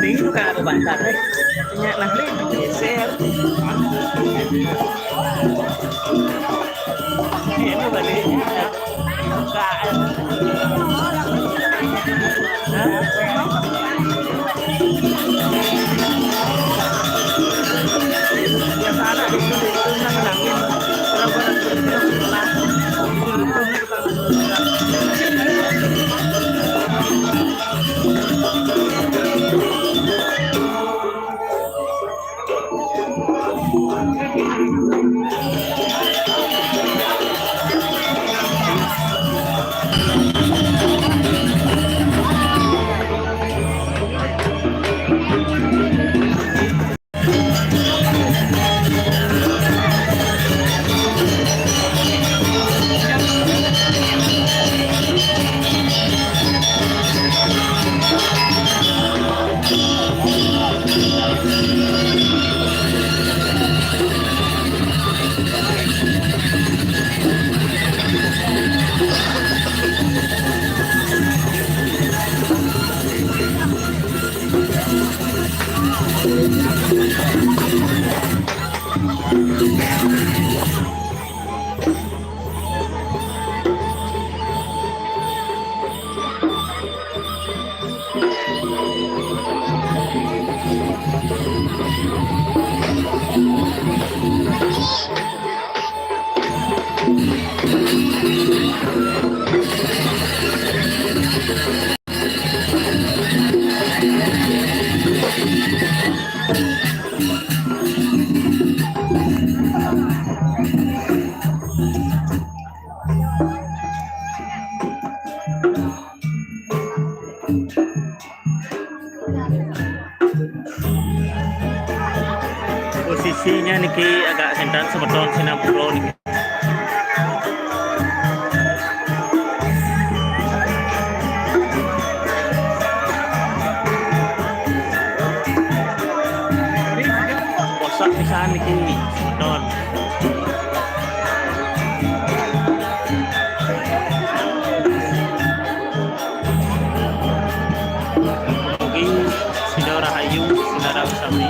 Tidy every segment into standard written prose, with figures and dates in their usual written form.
Tính cả của bạn thật đấy nhạc là lên để xe hiện như vậy đi cả ya sana itu nangin posisinya niki agak sendan sebetulnya sinapuro niki. Bosak pisan niki sebetulnya. Oke, Sido Rahayu, Sinara Usami.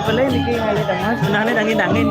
Beli niki ngali mas, benane dangin-dangin.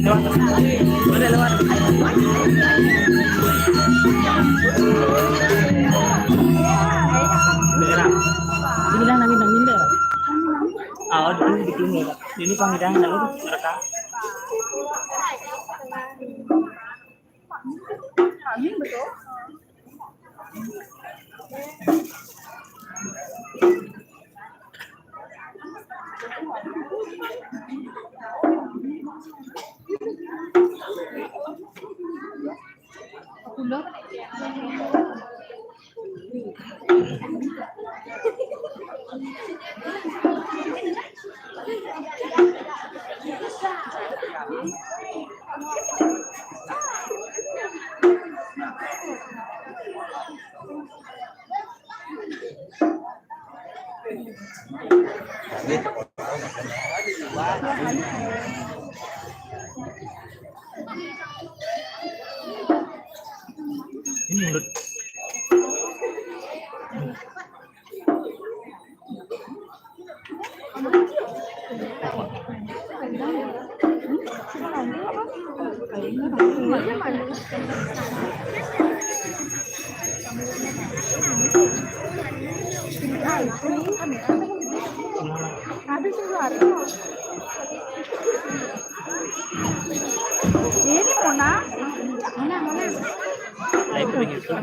Udah lewat. Bilang nangin dah. Oh, di sini. Ini panggilan lalu rekam. Betul. Ini dangdut. Ini Mona. Live di YouTube.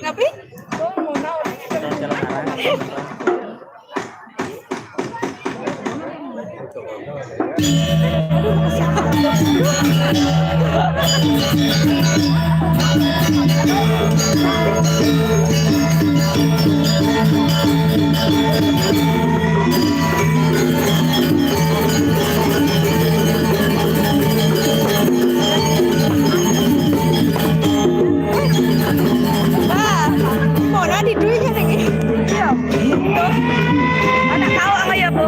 Ngapain? Mona di duitnya lagi. Iya. Anak tahu apa ya, Bu?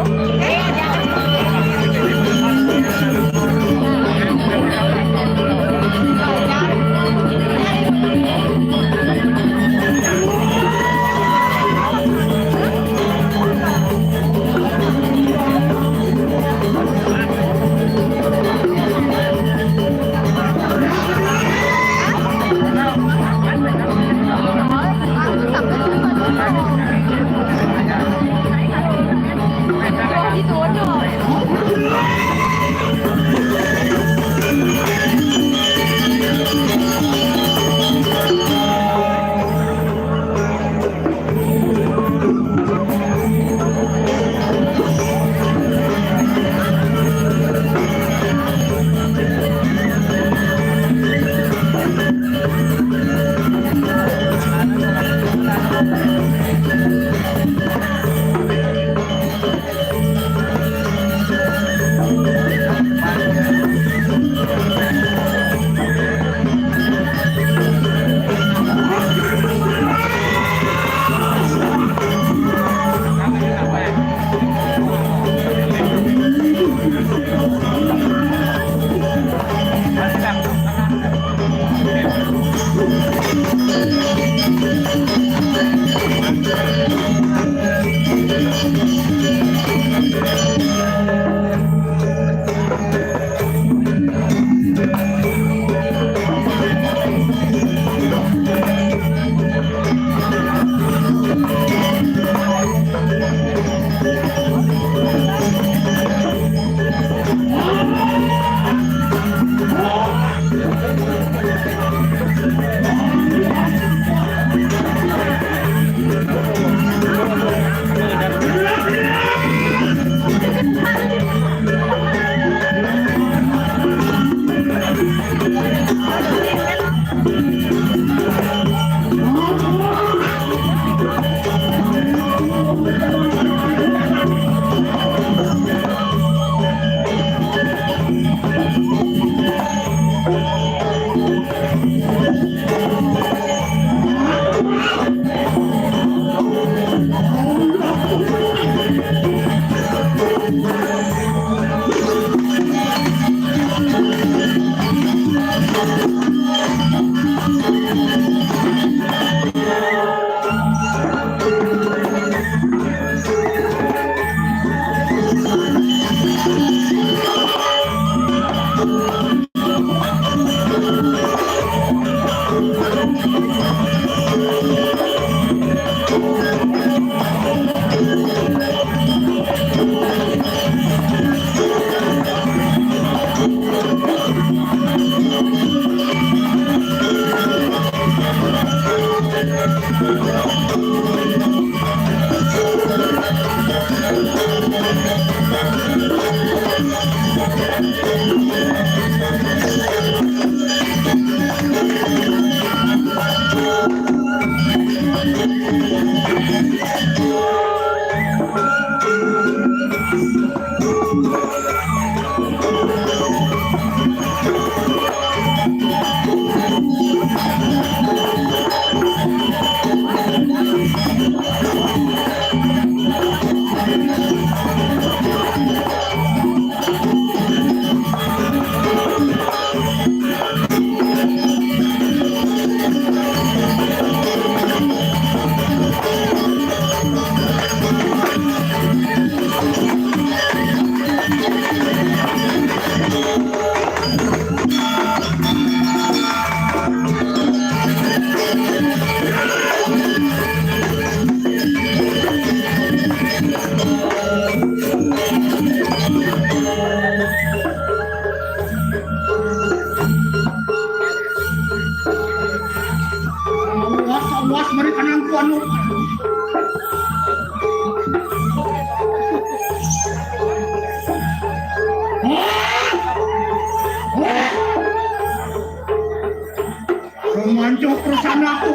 Romanjo perusahaan aku.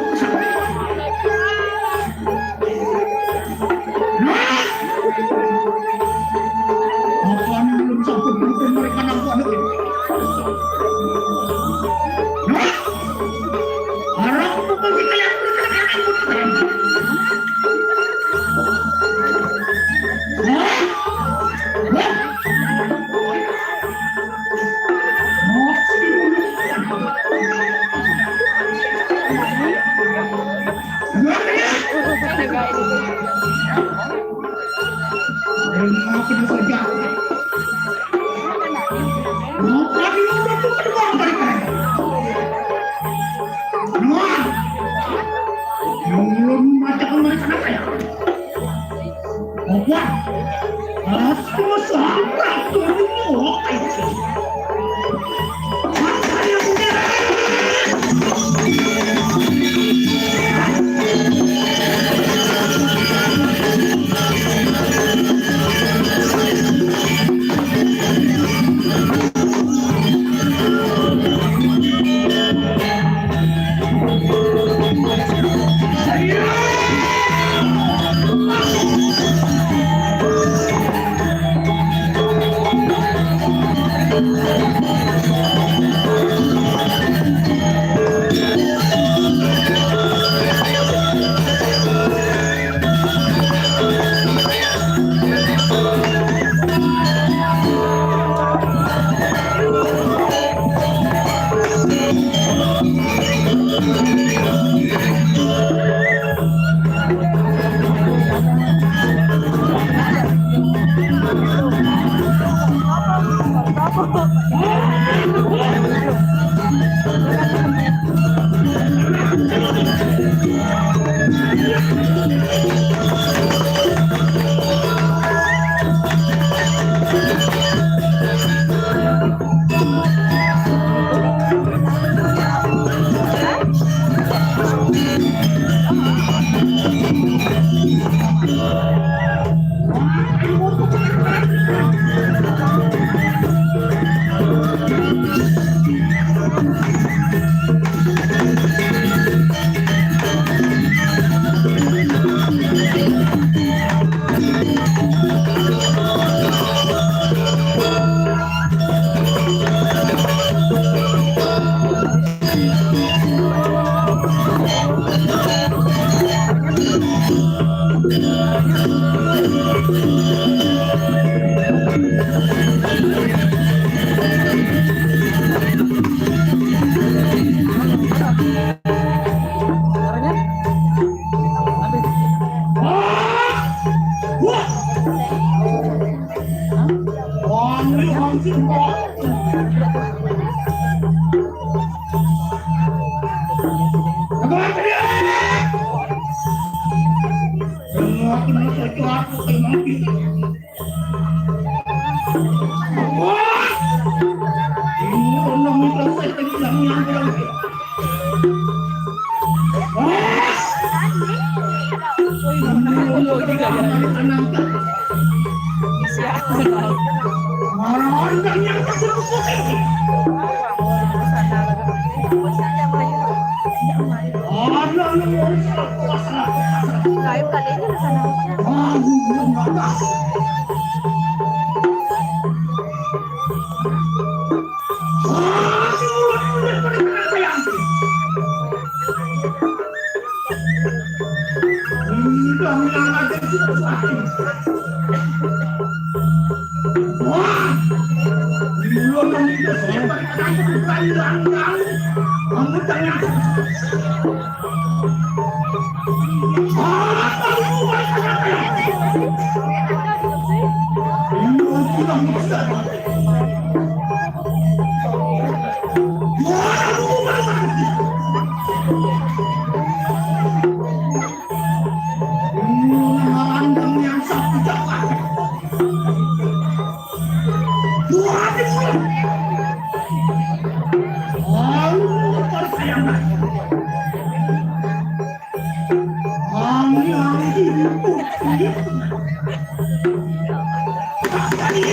Apa belum sanggup mendukung mereka nampak lagi? Harap bukan kita yang berkata-kata. Ini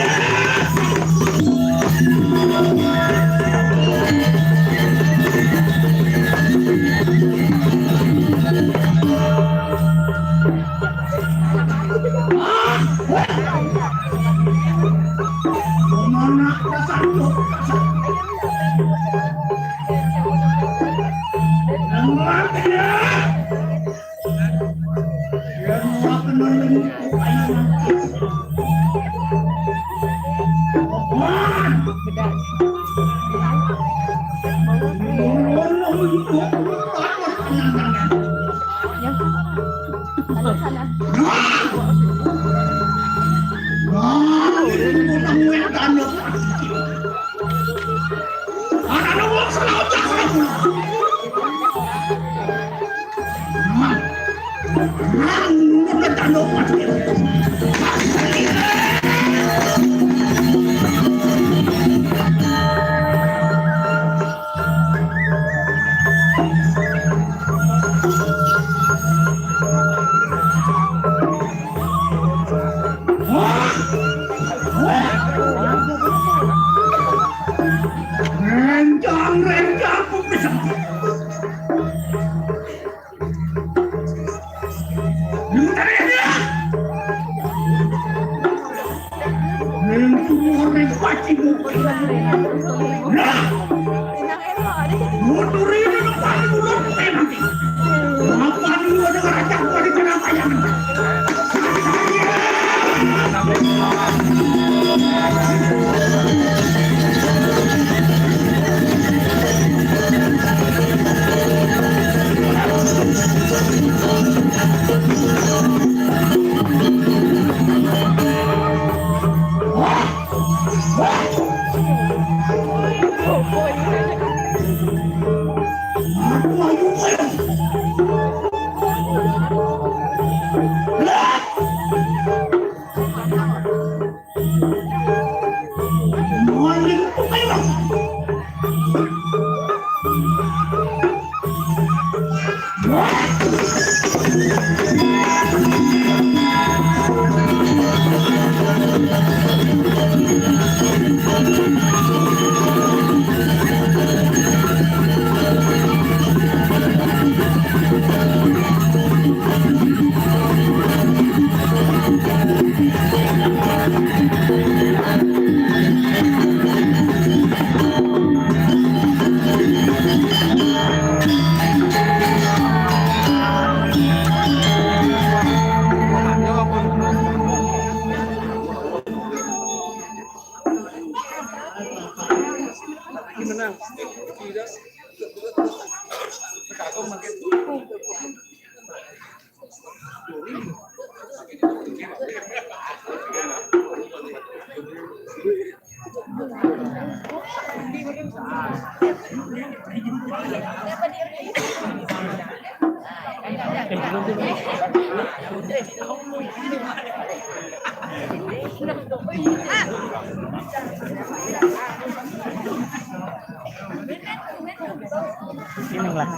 lah.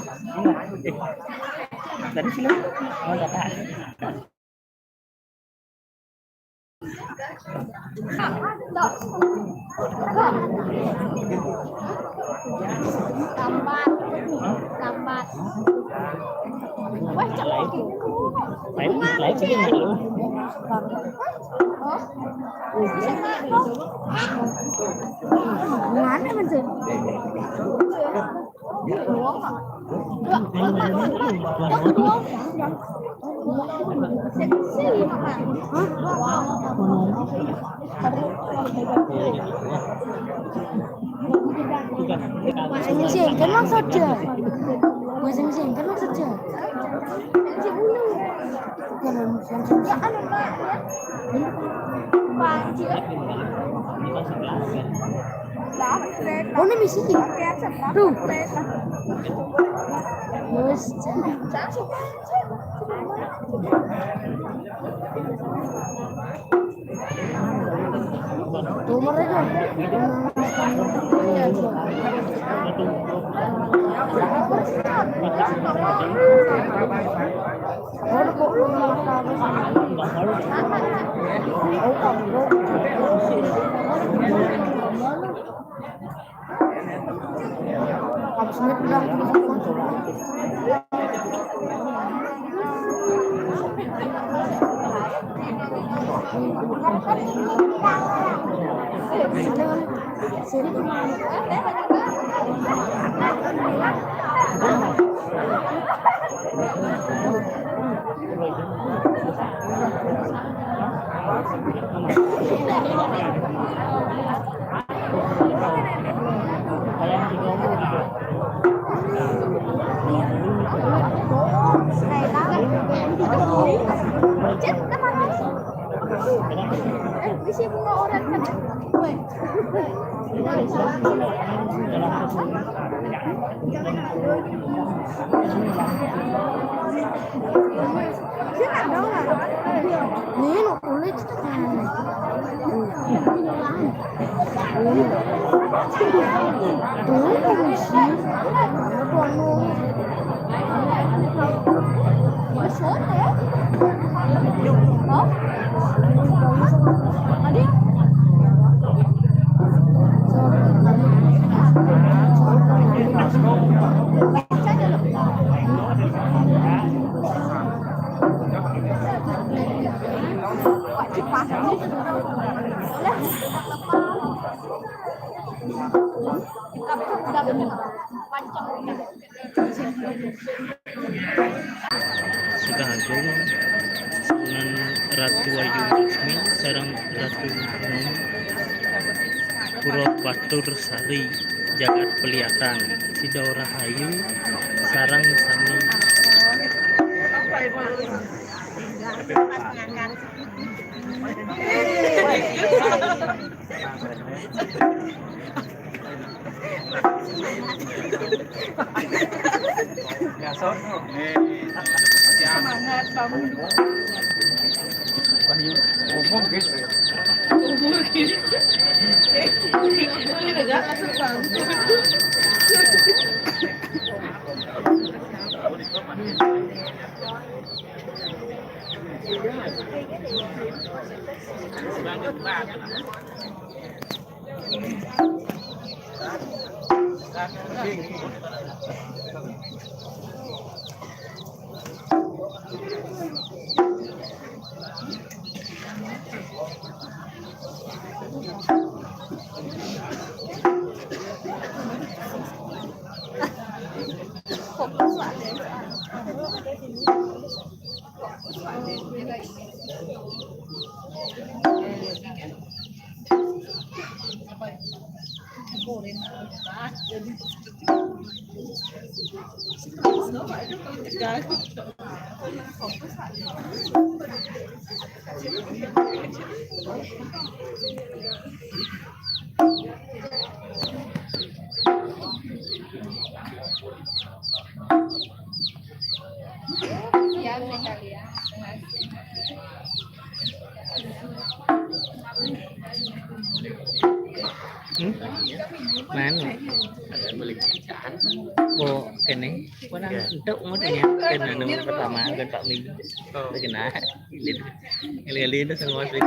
Dari sini. Oh ya Pak. Lambat. Wah, cepat gitu. Lấy cái này luôn. Ngán đấy mình gì? Masing-masing kan saja. Masing-masing kan saja. Oh, ini misi tuh. Yes. Tuh mereka. Sukagung Sunan Ratu Ayu Laksmi sareng Ratu Nom Pura Batur Sari Jagat Peliatan Sidaw Rahayu sareng sami mana oh kene untuk modenya kena nomor pertama kan Pak Ming kena lihat itu semua sih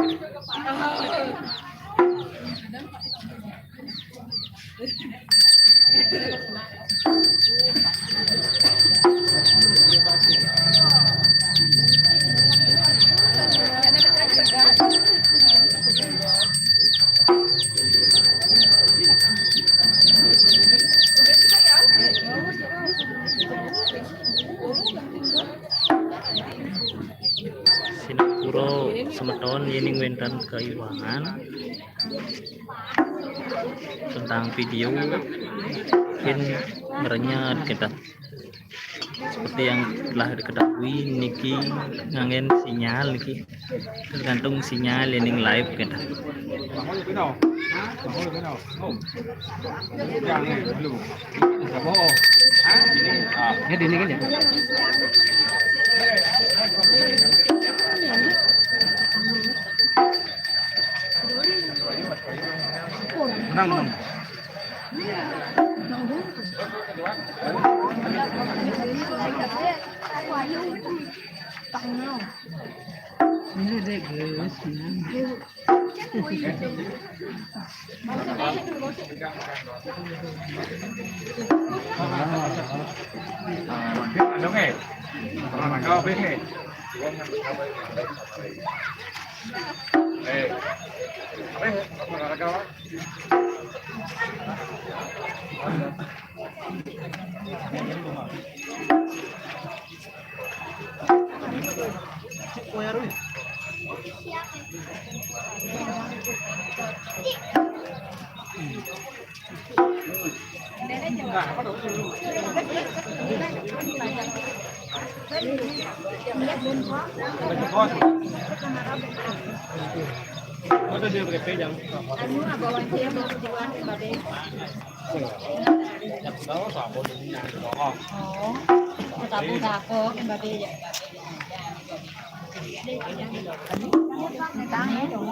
Sinapuro semeton yening wentan keiwangan tentang video mungkin merenyet kita seperti yang telah diketahui niki ngangen sinyal niki tergantung sinyal yening live kita ini kan ya Nang. Ini deh guys. Ano nga eh? Nakakabit nga eh. Eh. Apa nakakagawa? Ada dia pakai pejang. Anu bawa dia bawa diwan babe. Tahu sama dunia. Oh. Tabu dako babe ya. Tang ya dong.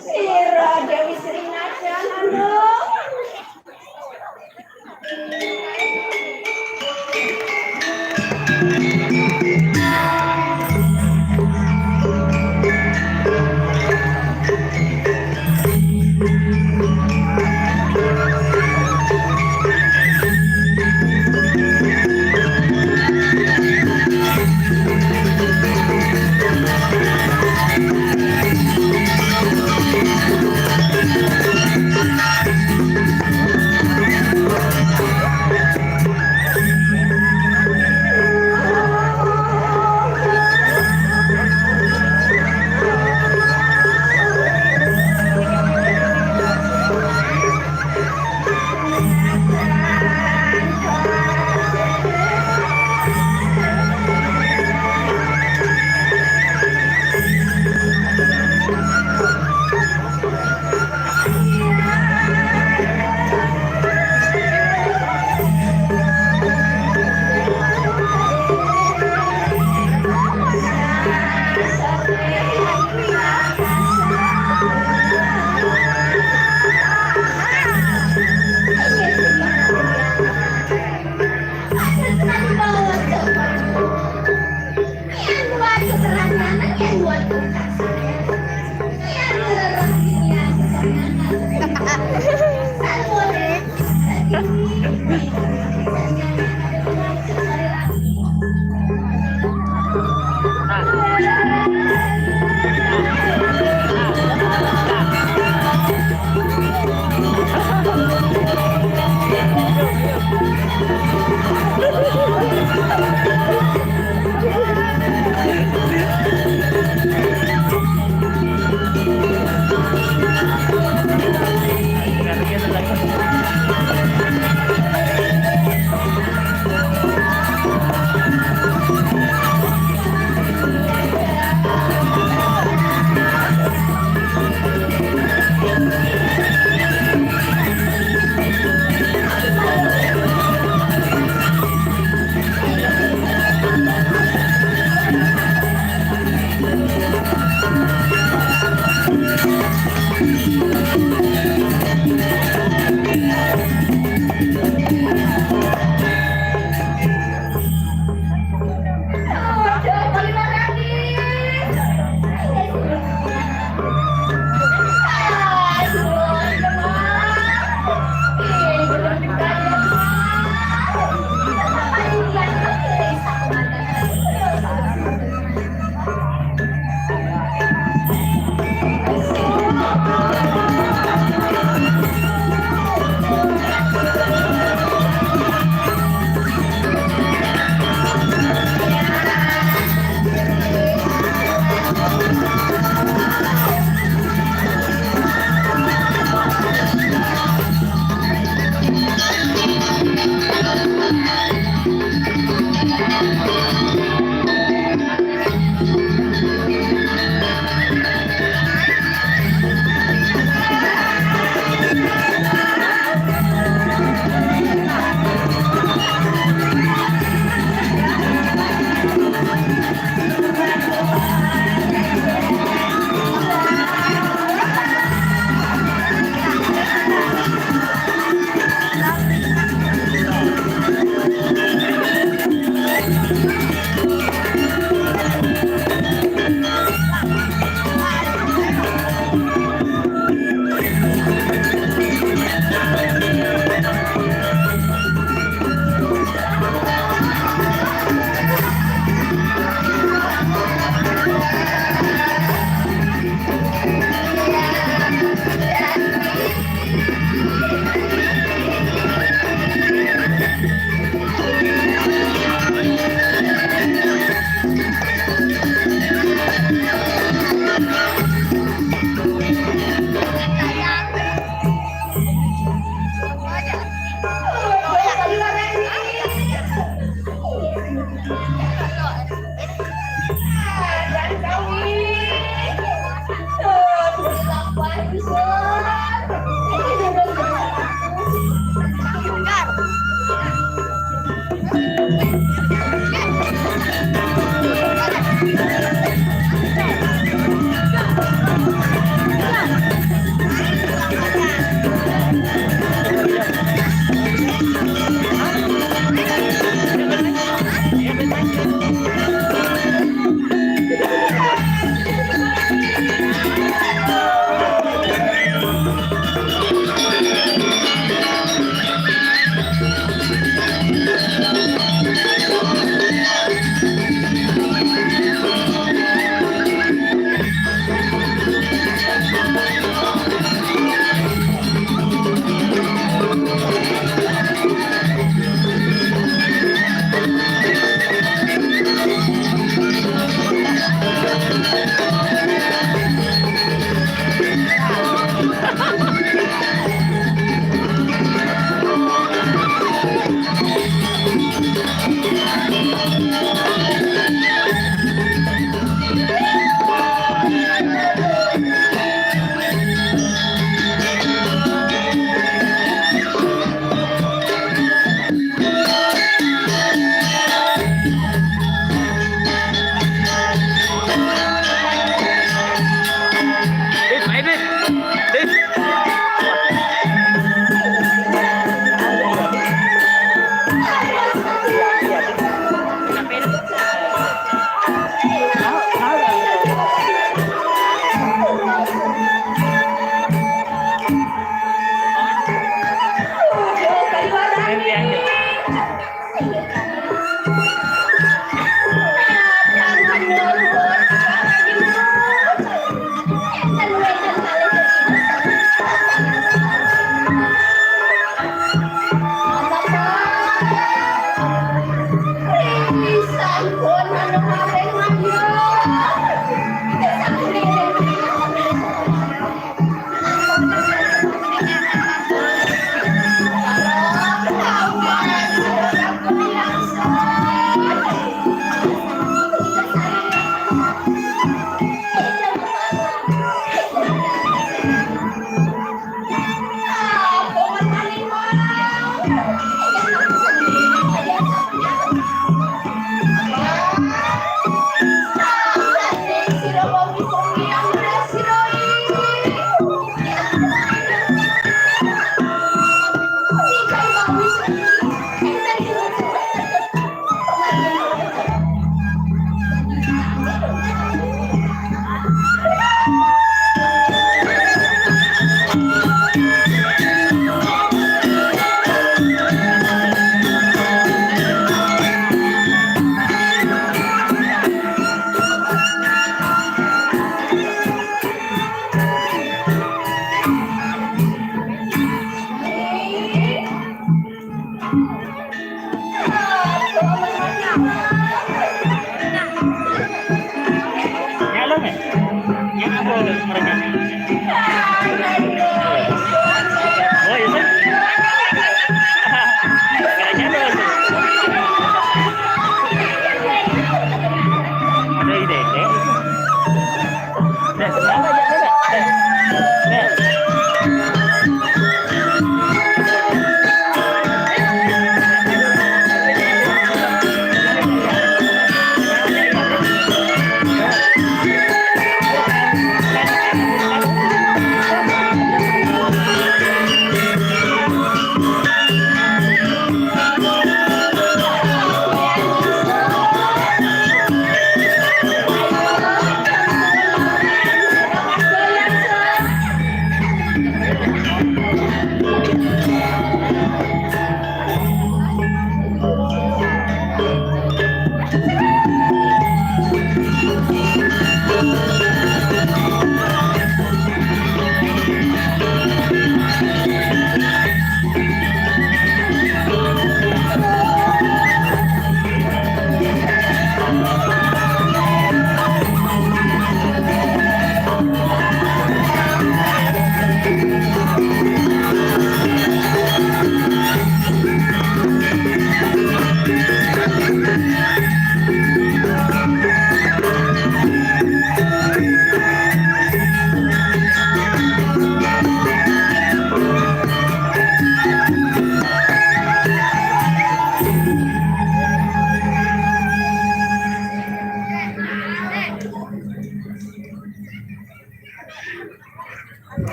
Sira Dewi Sri Nasional.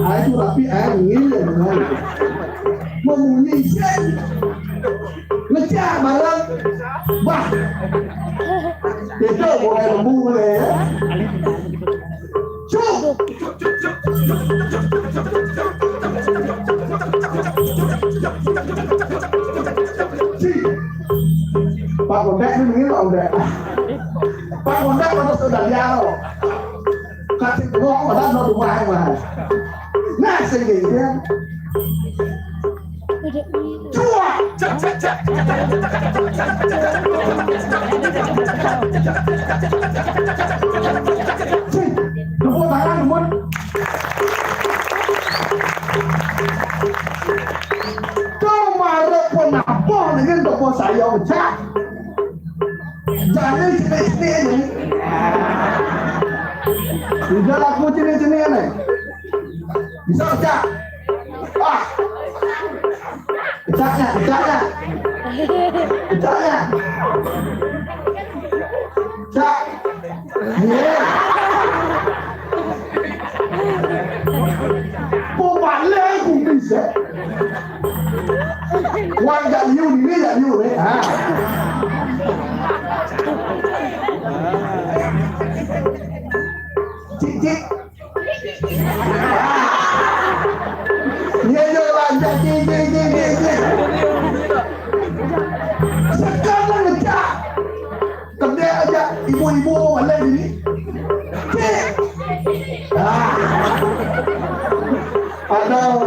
Aku rapi angin memunyi ngecah barang bah itu boleh lembu boleh ya cuk Pak Bondek ini begini Pak Bondek Pak Bondek pada sudah jauh kasih ngomong pada no rumah mas nah segini cua tepuk tangan teman kemarin penapa dengan tepuk saya ucap jangan sini-sini ini udah laku sini-sini ini bisa ucap ucapnya ucap Pembalai cũng bisa quan trọng yêu thì biết là yêu đấy à chị nhiều là chị sekarang ngecak kedai aja ibu-ibu balik ini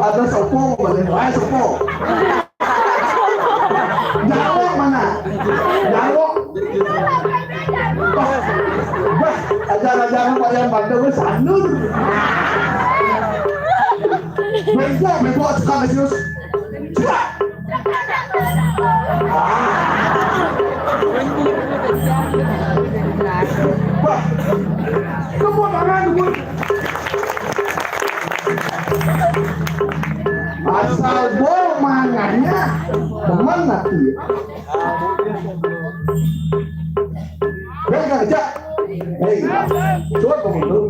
ada sopo balik sopo jawab mana jawab ajar-ajaran Pak yang bandel sanur Mebo sekarang serius kamu tangan dulu asal bol mangannya teman nanti pegang aja coba kamu dulu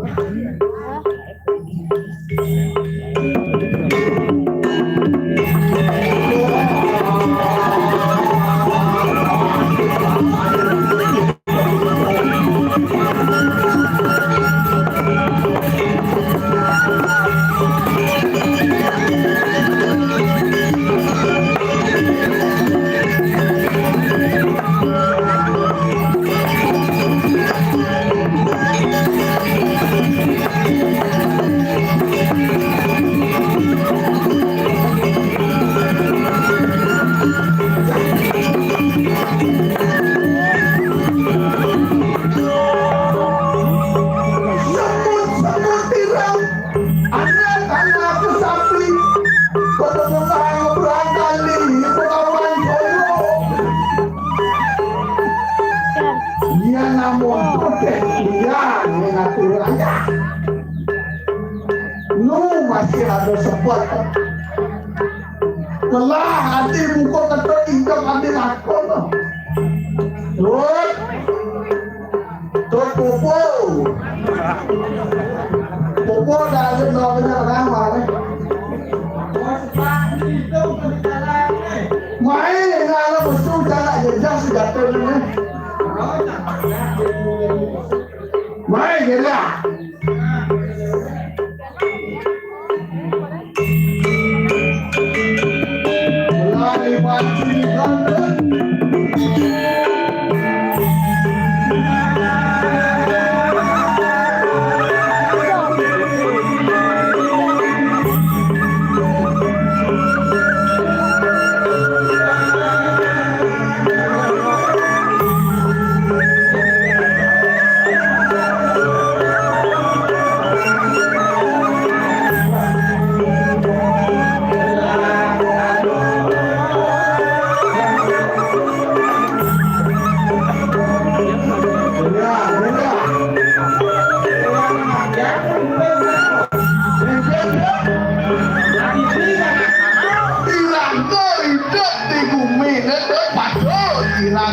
masih ada sempat lelah hati buku ketuk ingkang hati lakon tut pupu dah ada namanya nama main dengan musuh jalan jejak senjata ini main gila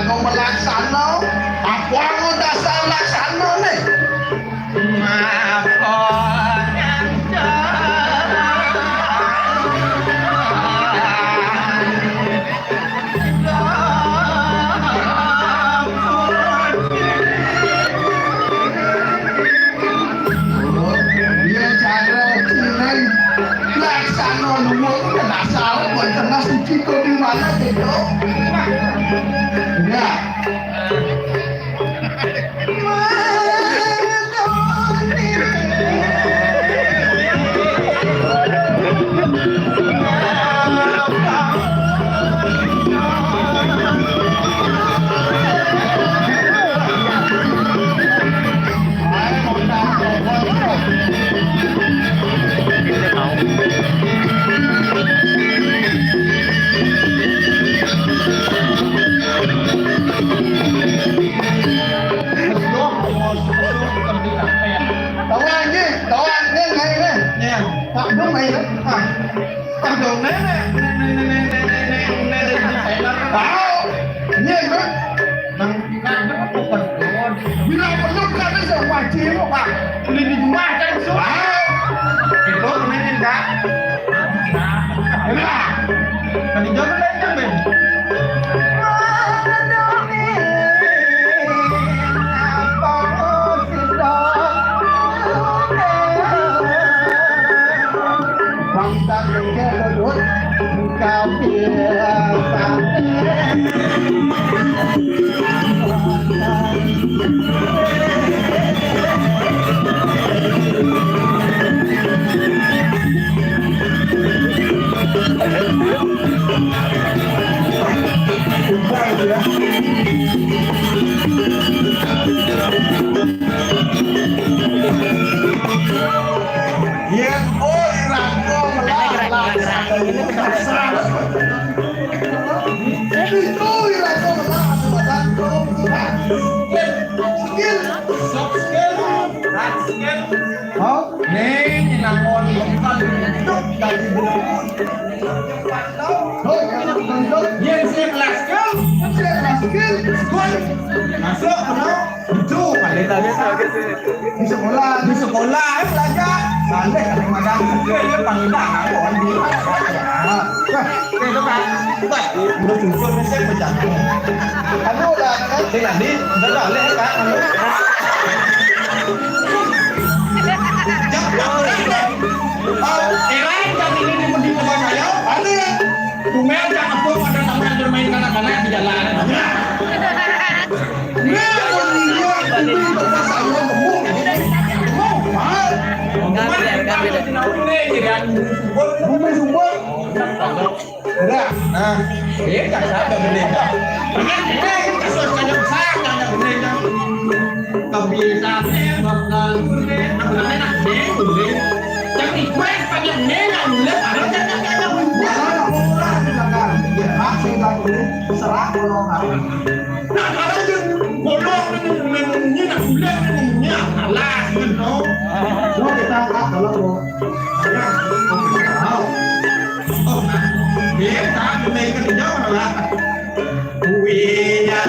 Kau melaksana, apa yang dasar laksana? itu di mana gitu? Ya. Đúng mày đó. Tao đường nè bảo nhiên đó. Nằm đang rất là phần của vì lại còn lúc ra bây giờ ngoài chiến của bạn liền đi ma tranh xuống thì tốt lên trên đá thế là cần đi nhớ nó lên cho mình cao kia sang Yang oi rangko melarang itu rangko melarang badan skill soft skill hard skill oh nih nangon bukan dari bulan yang sekelas skill masuk itu di sekolah belajar balik ke madang dia panggil orang di itu kan udah muncul mesin berjalan kamu udah tadi udah balik kan kami ini di rumah saya ada Kumel jangan pun ada teman bermain kanak-kanak di jalan Nah, dia tak sabar benda. Ini kasus kandang saya kandang benda. Kebiasaannya bakal benda, nak deh benda. Tapi kuat pada nena benda, ada kandang benda. Murah silakan. Dia masih lagi serah golongan. Nah, kalau tu golong ni nak benda ni alas benda. So kita angkat kalau tu. Dia tak boleh kerja malah. Wia.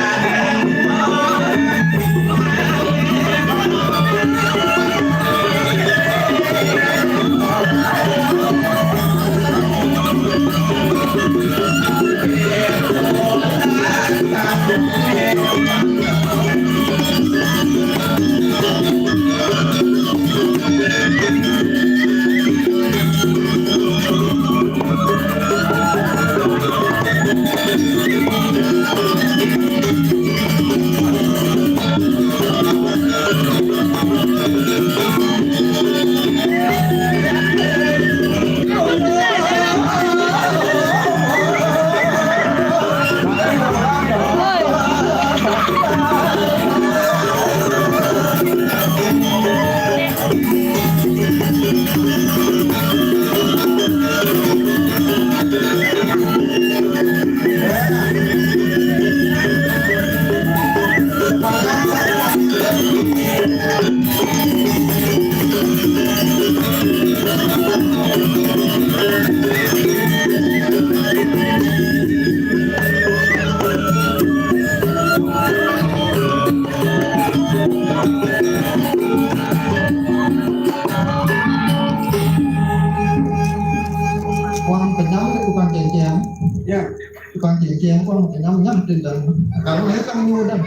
Tukang ceng-ceng kok nyam-nyam tendang. Kalau mereka menyudang.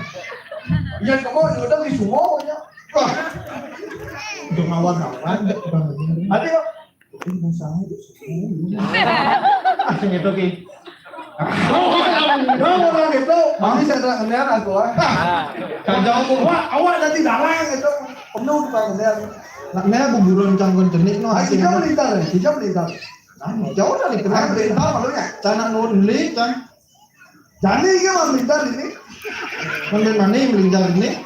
Yang kamu nyudang di semuanya. Untuk lawan-lawan ada kok. Ini saya itu. Asing itu ki. Orang itu, mami saya terang kenal aku. Kan jauh awak nanti dalang itu penuh terang kenal. Nak nih buburan cangkon jenik no hasilnya. Hijau lintar. Jauh dari kenal lintar malunya. Cana nulis kan. Jadi kan lintar ini. Mungkin mana lintar ini.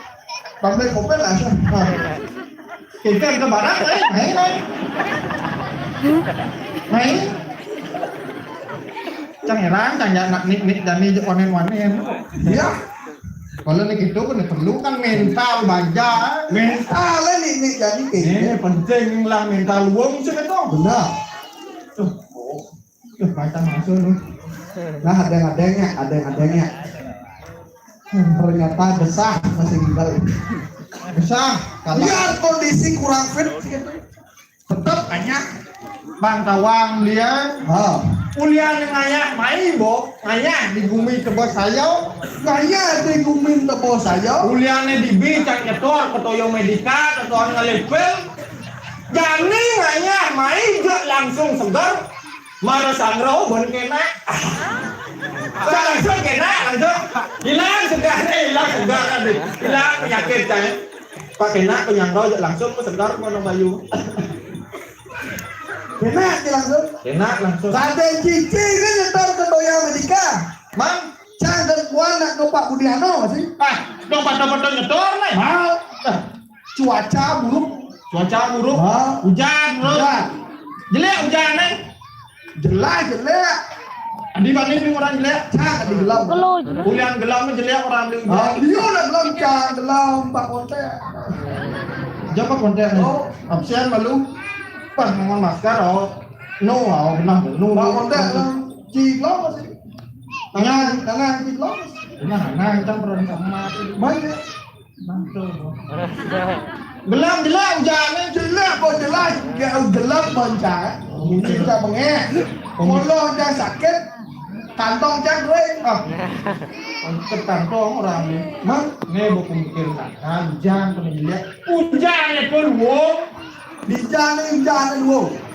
Sampai kopel langsung. Kita ke barat, main. Chẳng heran, chẳng nak nik dan ni wanen. Iya. Kalau nik itu kan perlu kan mental baja. Mental nik jadi kayak penting lah mental wong sih itu. Benar. Tuh baca masuk nih. Nah ada-adanya. Ternyata besar masih tinggal. Besar. Biar kondisi kurang fit tetap banyak. Bang Tawang dia. Ulian ngaya mai bo, ngaya di bumi tebos sayau, ngaya di bumi tebos sayau. Uliannya di bicang nyetor, ketoyo medika, ketoyo ngelepel. Jani ngaya mai gak langsung segar, marah sangro bon kena. Langsung kena langsung, hilang segar hilang penyakit jangan. Pak kena penyangro langsung segar mau bayu. Kena langsung. Sadar cici kan nyetor ke Toya Medika. Mang, cang dan kuan nak ke Pak Budiano masih. Dompet nyetor nih. Cuaca buruk. Hujan. Jelek hujan nih. Jelek. Dibanding orang jelek, cang di gelam. Ulian gelamnya jelek orang di hujan. Dia udah gelam cang, gelam Pak Konte. Jangan Pak Konte. Absen malu. Pas ngomong masker benar bangun deh ciklong masih tangan ciklong nah kita pernah sama baik ya gelap hujannya gelap banca kita pengen kalau udah sakit kantong cakring kantong orang ini mang ini buku mikir hujan itu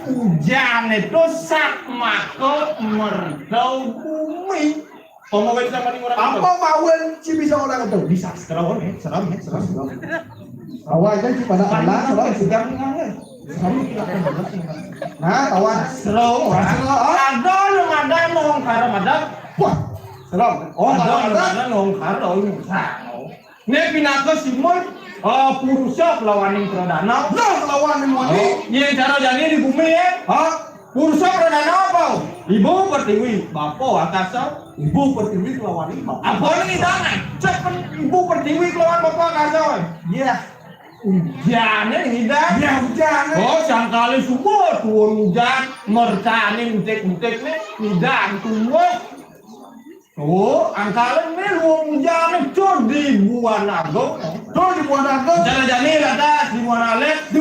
hujan itu sak mako merdau bumi. Pemawai sama orang apa mawon si bisa orang itu bisa seram. Awalnya sih pada Allah seram sedang ngangge. Nah, kawan seram. Ada ngongkar madam. Wah, seram. Ada ngongkar Nih pinaka simon Purusya lawaning Pradana. Lawaning wani. Yang cara jadi di bumi ya. Purusya Pradana apa? Ibu Pertiwi, Bapak Akasa, Ibu Pertiwi lawaning Bapak. Apa ini tangan? Cek Ibu Pertiwi lawan Bapak Akasa. Iya. Hujannya ini dah. Ya hujannya. Sangkali subuh turun hujan, mercani mutek nih, hidan tumbuh. Angkalen nih hujan itu di Buanago. Cara jani ada di Buanalet.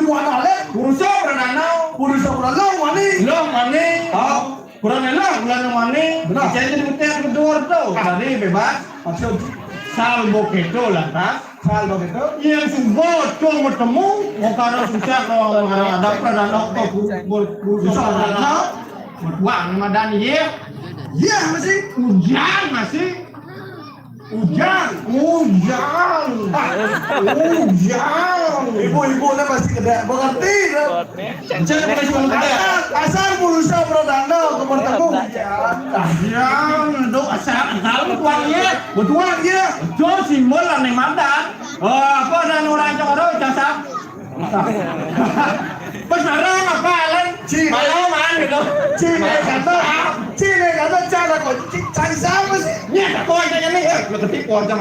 Purusya Pradana wani. Kurang bulan wani. Jadi dibutuhkan kedua tuh. Tadi bebas. Maksud salbo keto lantas. Yang subuh tuh bertemu. Karena susah kalau ada Pradana atau Purusya Pradana. Wah, Ramadan ya. Iya masih hujan. Ibu-ibunya masih gede mengerti. Asal Purusya Pradana bertemu hujan. Untuk asal kalau betuan ya. Itu simbol aneh madan. Apa dan orang coro jasa. Pas orang apa lain? Malaman gitu. Cine kata cara kau cari siapa sih? Nya kau aja nih. Lo ketipu aja.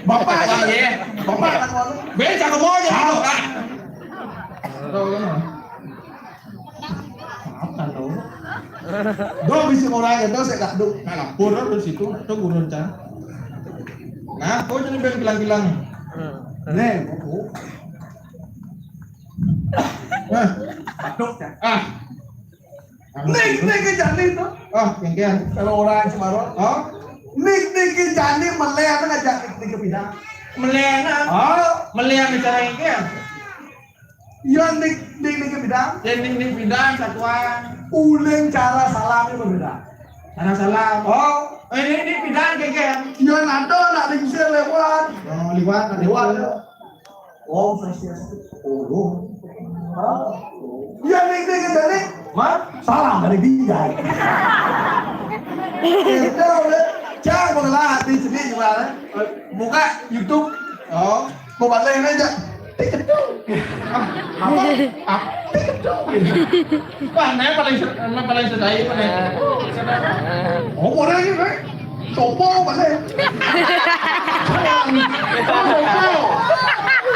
Bapak aja ya. Bapak kan mau. Beca kamu aja. Tahu kan? Apa tahu? Dua bisi orang itu saya tak duk. Nah lapor di situ. Itu gurun can. Nah kau jadi bilang. Nih buku. Nik ke jani itu. Yang kalau orang Semarang. Nik ke jani meleang ngajak nik ke bidang. Meleang. Meleang bicara yang kian. Ya nik ke bidang. Ya nik bidang satuan. Uling cara salam itu berbeda. Ada salah. Oh, ini pindahan kayak. Ya nado nak diusir lewat. Oh, lewat. Oh, oh. Ya nih dari. Mas, salah dari pindahan. Itu udah. Jangan mengelah hati sendiri gimana? Buka YouTube. Oh, mau balik aja. Wah, nanya paling sedai mana? Oh, boleh ni, kan? Sopo balik.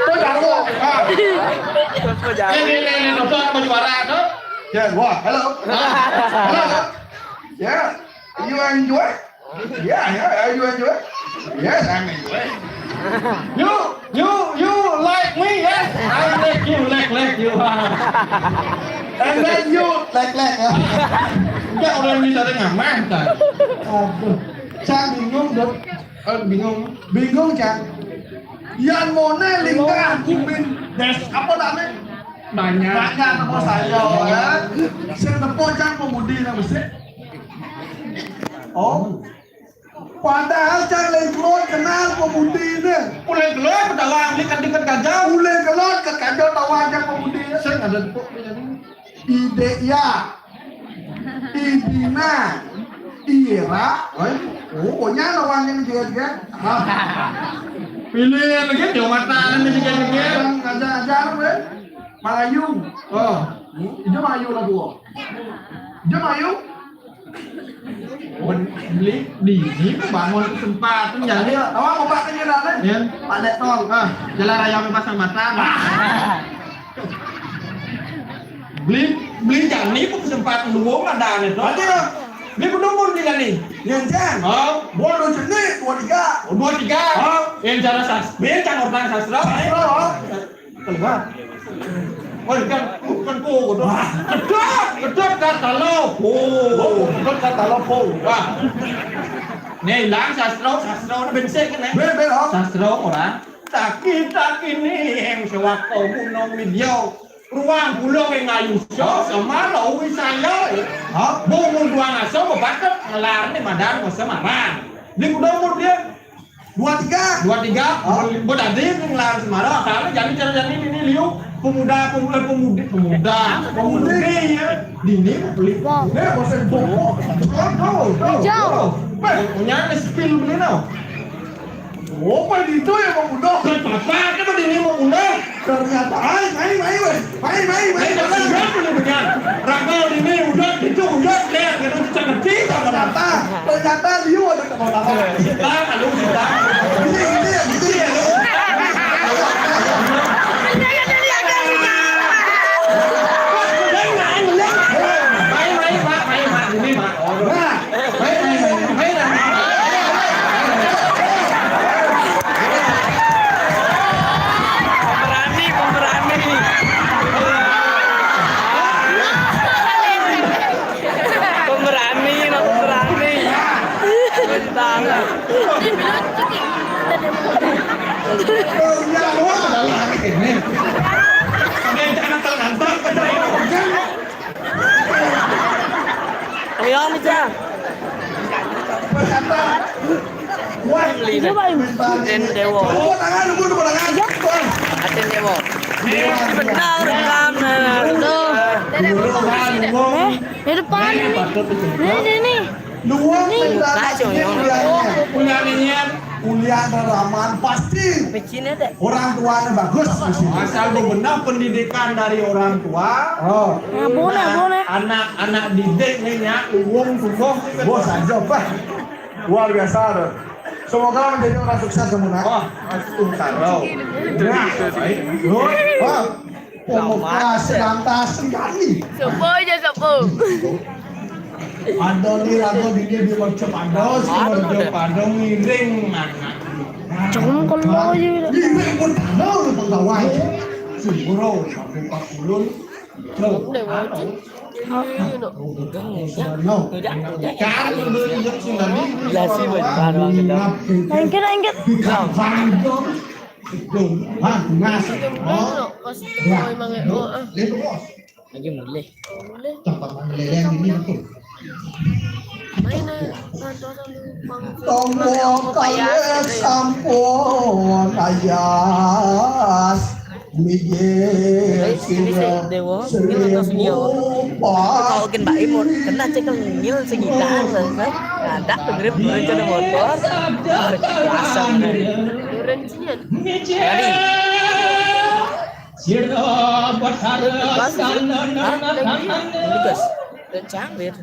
Kau jago. Ini nonton juara tu. Ya, wah, hello. Yeah, you enjoy? Yeah, you enjoy? Yes, I'm enjoy. You like me, yes? I like you. And then you like. Enggak orang bisa ngamen kan? Aduh, Cang bingung Cang. Yang mana lingkaran kumin des apa namanya? Banyak nama saya ya. Saya tepo Cang pemudi nama saya. Oh. Padahal Cang Lenglot kenal pemudi ni. Uleng kelot tawang dekat gajah. Uleng kelot ke gajah tawang Cang pemudi. Saya ada tepuk Idea, Idina, Ira. Oh, pokoknya tawang yang dia. Pilih lagi dia mata ni sikit-sikit. Ajar weh. Melayu. Oh. Dia Melayu lah gua. Dia Melayu. Beli di sini bangun kesempatan jadi awak mau pakai jalan ya pandai tol jalan raya pasang mata beli jalan ni pun kesempatan dua ada nih tuh beli penumur di sini yang jangan bodoh jenis 23 yang cara sastra yang orang sastra keluar oh kan ku gitu kedot kata lo kedot kata lo wah nih lang sastra nó bensin kan ben sastra orang sakit ini yang sewaktu munong video ruang pulau yang ngayu so sama lo wisaya bungun ruang aso bakat ngelar nih madan semarang di udah dia 23 bodadi ngelar semarang karena jadi ini liu pemuda ya dini beli bosan bongkok jauh punya spill beli no apa itu ya pemuda papa kan dini pemuda ternyata main rangkau dini udah itu udah lihat kita cantik ternyata dia ada kemana kita kalau kita ini ya Ayo Mica. Aten Dewo. Aten Dewo. Benar rekam di depan ini. Kuliah Raman pasti orang tuanya bagus asal benar pendidikan dari orang tua boleh anak didik nih ya uang bos aja pak luar biasa semoga menjadi orang sukses semua taruh pemukas lantas sekali Sopo Andoni rago dia macam pandos, macam miring anak. Jangan kalau aja. Miring pun tahu penggawai. Siburo sampai 40. Lagi mulai. Contoh meleleh ini aku. Tomo kaya sampun ayas Miguel sila seribu Kalau kin Mbak Imut, kena cek ngil segitar, ada tuh grip berencana motor, asam dari. Jadi, Lukas, rencang biar.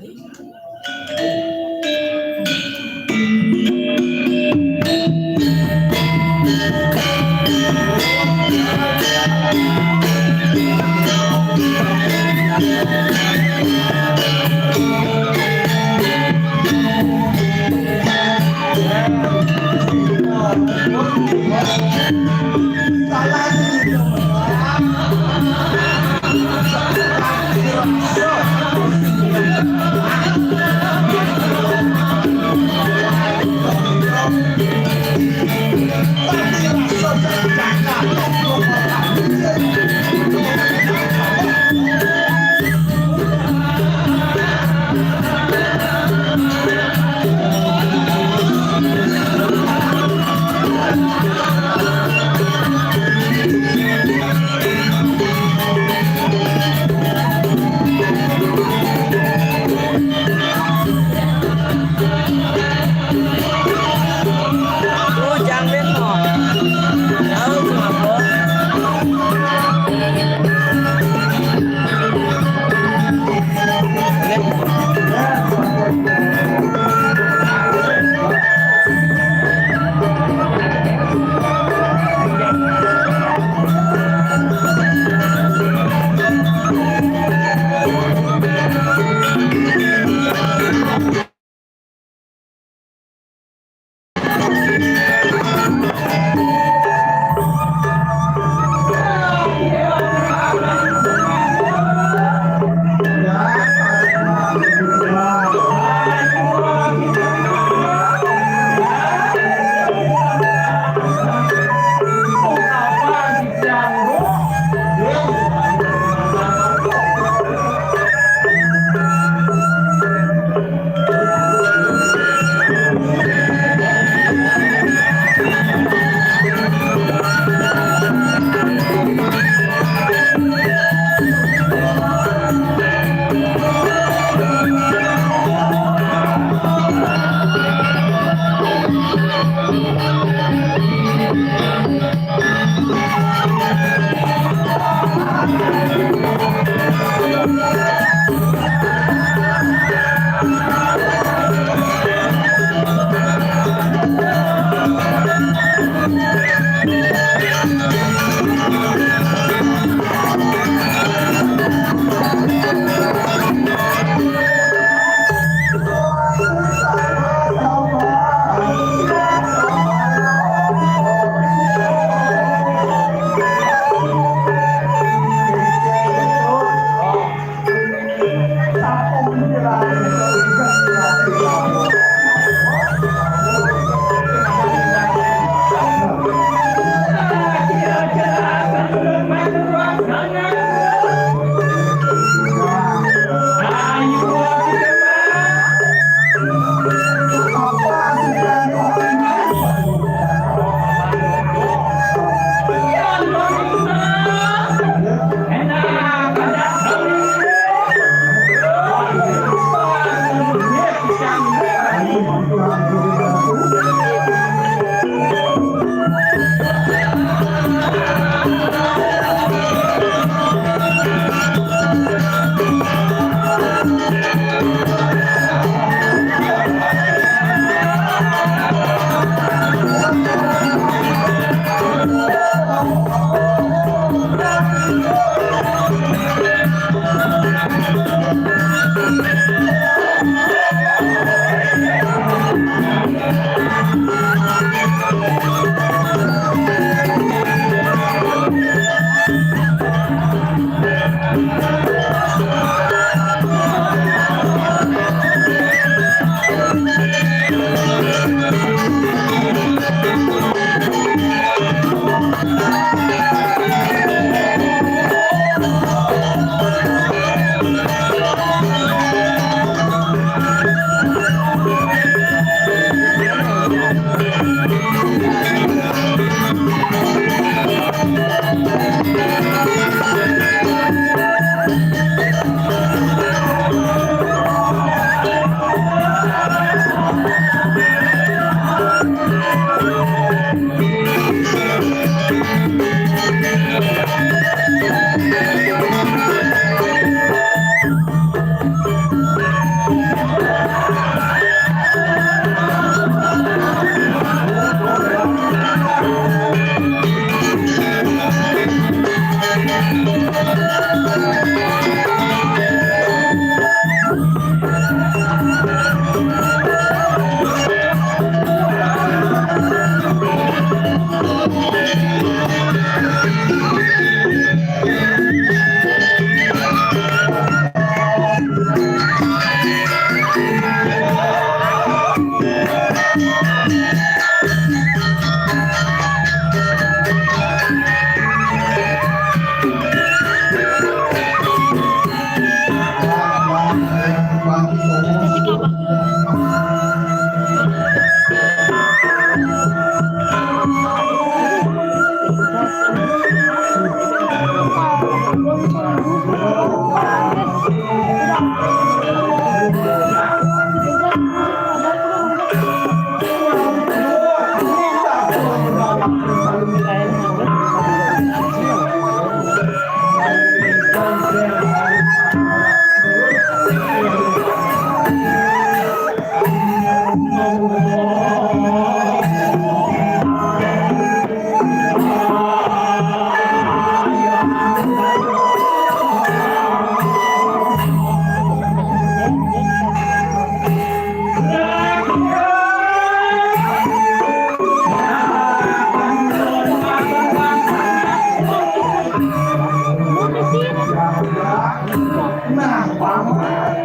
Nah, paman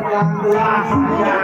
yang telah saya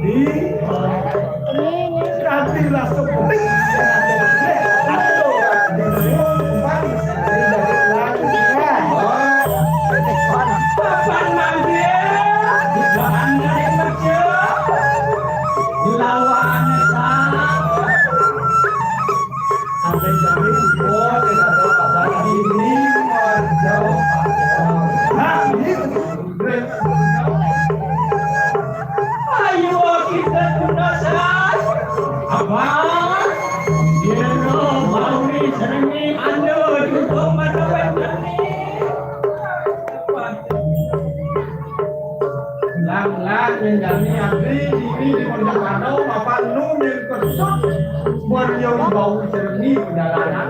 Ini. Nanti rasa pening. Atau papan manggil bahan dari kerja lawan ada jadi sebuah tidak ada kabar ini jauh nah ini ayo kita tunaskan abang dia mau diserengi anda juga mana lang menjadi abdi ini di Pondokado Bapak Nu yang kesut beliau bau jernih perjalanan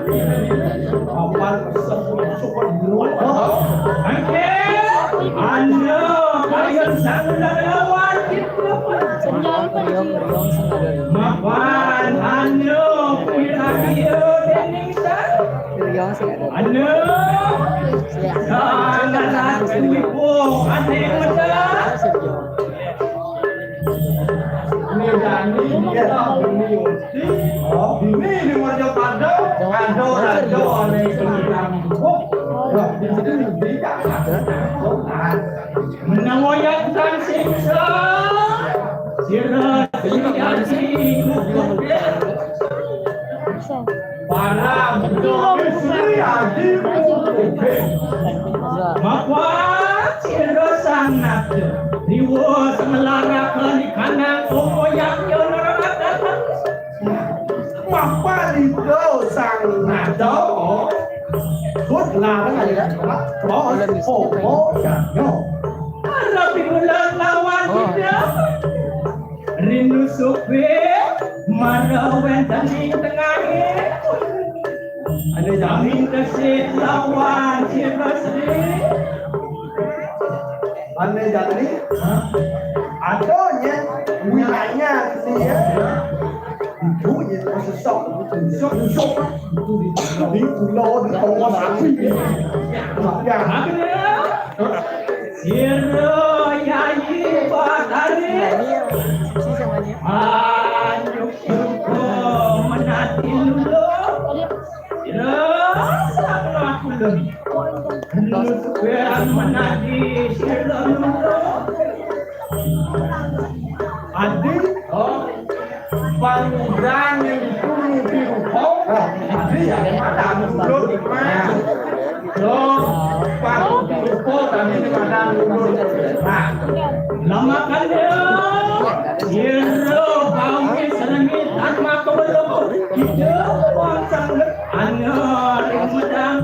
Bapak super beruat oke anda kalian sangat lawan mapan anda punya dia denisa anda sangat kelipu ada yang betul ini kita berniuti ini di Mojo Pado ada oleh pengiran buk di sini tidak menamoyak dan siksa sirat diasi para menteri adi maka sirat sangat diwas melarakan kanan yang yonoratan Papa itu sangat jauh Good lah có Tapi bulan lawan kita Rindu supi Marawen tadi tengahnya Ada jamin kasih lawan Cira sedih Ane jadi adanya wilayahnya dia itu yang sesok di pulau di bawah sapi yang Siro yayi badari anyuk suko menati lulu Siro sakla kulun Nusukwean menadi sila lulu Adik Pangrang yang dulu di Rupok Adik yang madang dulu di mana Pangrang di Rupok dan ini madang dulu Lama kali Siro kami senangi tanpa kebelum Hidup pangsang Anak yang madang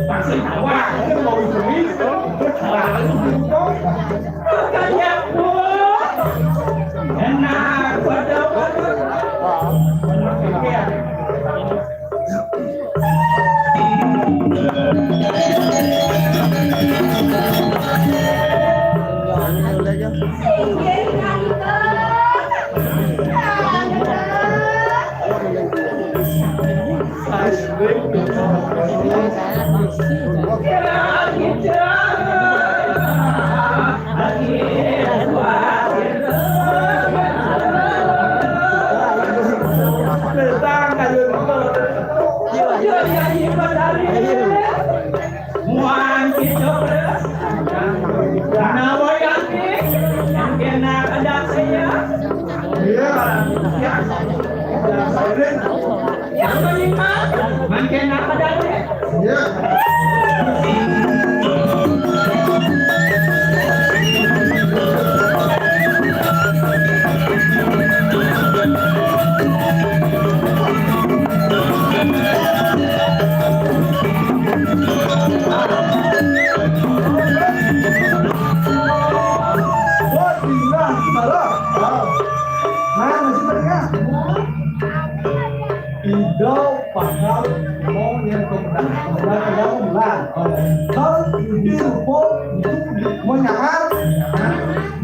Pasal awak itu mau beli itu cara itu makanya pun enak pada Makin apa dari?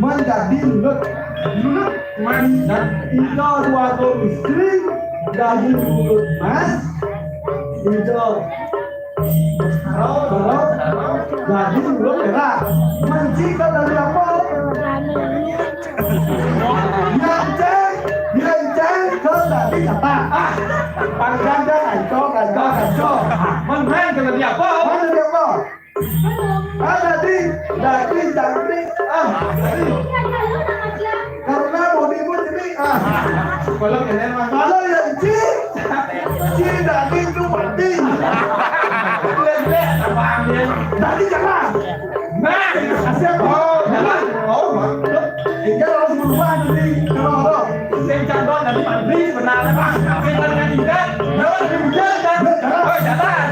Menjadi lut mas dan itu dua istri dari mulut mas itu kalau jadi mulut merah mencika dari apa Daging, karena bodimu jadi kalau kalian kalau yang daging itu penting. Daging jangan. Nah, asyik jangan. Ini harus berubah jadi kalau saya contoh dari Madrid benar bang. Kita dengan tidak, kalau dibuat kan, oh jangan.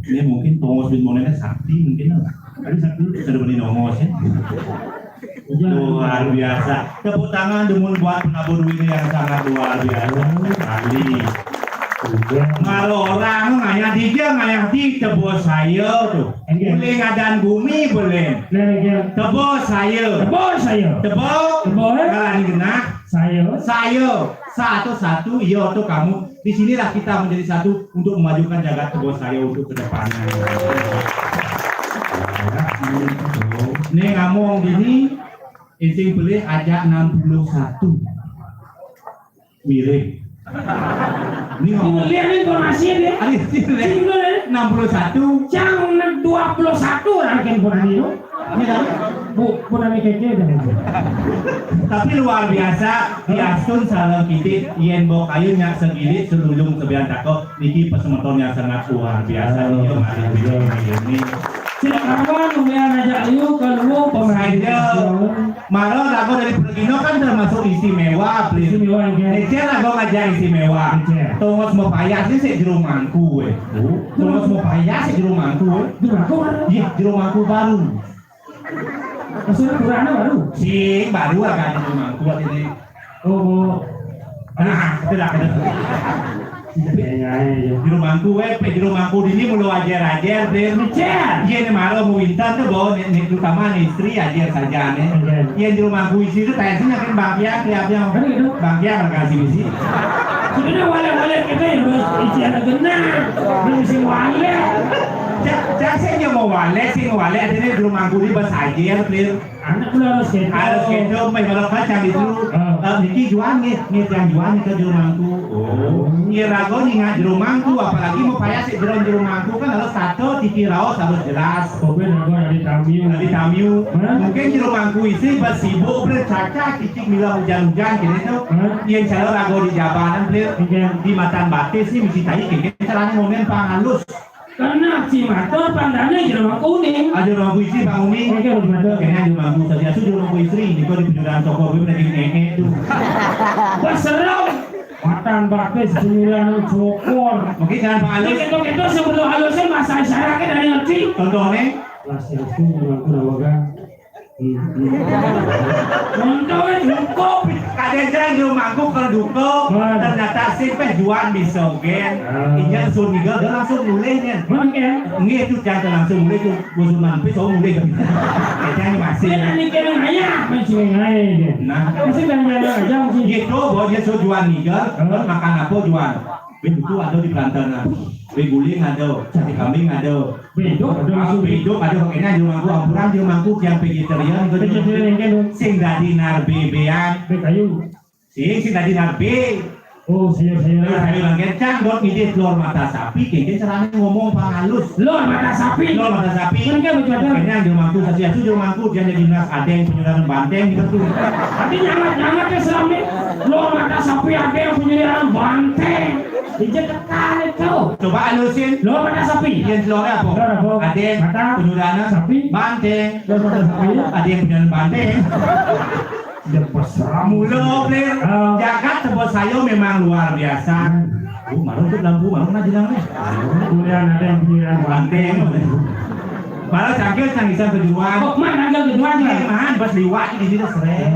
Ini mungkin tongos bin monetnya sakti mungkin lah. Tadi sakti sudah beli nongos ya. Luar biasa. Tepuk tangan demun buat penabur ini yang sangat luar biasa. Kali. Kalau orang ngayah dia ngayah di tebus saya tuh. Boleh ngadan bumi boleh. Tebus saya. Tebus. Kalau ini genah. Saya. Satu-satu. Iya tuh kamu. Disinilah kita menjadi satu untuk memajukan jagat tebus saya untuk kedepannya. Nih ngomong gini, incing boleh ajak 61 mirip. Ini ngomong lihat informasi dia. Ali 61 Jangan 21 orang kan pun ini. ini kan Pun kami kece dah. tapi luar biasa diasun salam kitit yen bawa kayunya segilit selulung sebian tako niki pesemeton yang sangat luar biasa nih mari video ini Sila kawan lumayan aja ayo kalau pemain Maro lagu dari Purgino kan termasuk istimewa, please. Istimewa ya. Ece lagu ngajak istimewa. Tongos mau payah sih sih jerumangku we. Tongos mau payah sih jerumangku. Iya jerumangku baru. Maksudnya kurangnya baru. Si baru akan jerumangku ini. Oh. Nah, itu lah kan. Di rumahku di rumahku ini mulu ajar-ajar deh. Iya nih malu mau winter tuh bawa nih terutama istri ajar saja nih. Iya di rumahku isi itu kayak sih nyakin bangkian tiapnya bangkian kasih isi. Sebenarnya wale-wale kita yang isi anak genah, belum isi wale. Cak sih mau wale sih wale ada di rumahku di bas ajar, please. Anak harus gitu. Harus gitu, may balok baca gitu. Niki juan ngit yang juan ke jero mangku. Oh, irago nih nggak jero mangku, apalagi mau payah sih jero mangku kan harus satu TV raos harus jelas. Kobe nago dari Tamiu. Mungkin jero mangku isi bersibuk bercaca cicik mila hujan-hujan gitu tuh. Yang cara rago di jabanan di matan batis sih mesti tahu kayak caranya momen pangalus. Karena si motor pandangnya jero kuning. Ada rumah isi Pak Umi. Oke, udah. Kayaknya di rumah saja sudah rumah istri di kau di penjualan toko gue lagi ngeke tuh. Wah serem. Matan batis sembilan cokor. Mungkin jangan Pak Alus. Itu sebelum halusnya masa saya kan dari ngerti. Contohnya. Masih aku aku nawaga. Contohnya cukup. Kadang jarang di rumahku kalau duko ternyata sih juan bisa gen. Inya langsung tinggal dia langsung mulai nih. Nggak itu jangan langsung mulai tuh bosan mampu so mulai kan. Kayaknya masih. Ini kena ngaya masih ngaya. Nah masih ngaya aja mungkin. Gitu bahwa dia so juan tinggal makan apa juan. Begitu ada di Kelantan. Beguling ada, cari kambing ada. Bedok ada kayaknya di rumahku ampuran di rumahku yang vegetarian sing dadi narbebean kayu sing dadi narbe. Oh sayur kecang dot ide telur mata sapi kayaknya caranya ngomong pangalus telur mata sapi kayaknya di rumahku saja di rumahku dia jadi dinas ada yang penyerahan banteng gitu tuh tapi nyamat ya selama telur mata sapi ada yang penyerahan banteng dijetekan itu coba alusin telur mata sapi yang telurnya apa? Ada yang penyerahan sapi banteng telur mata sapi ada yang penyerahan banteng mulu player jagat sebut saya memang luar biasa. Malu tuh lampu malu nggak bilangnya. Kemudian ada yang penyerahan banteng. Malu cangkir cangisan kejuan. Oh mana ada kejuan ya? Mana pas liwat di sini sering.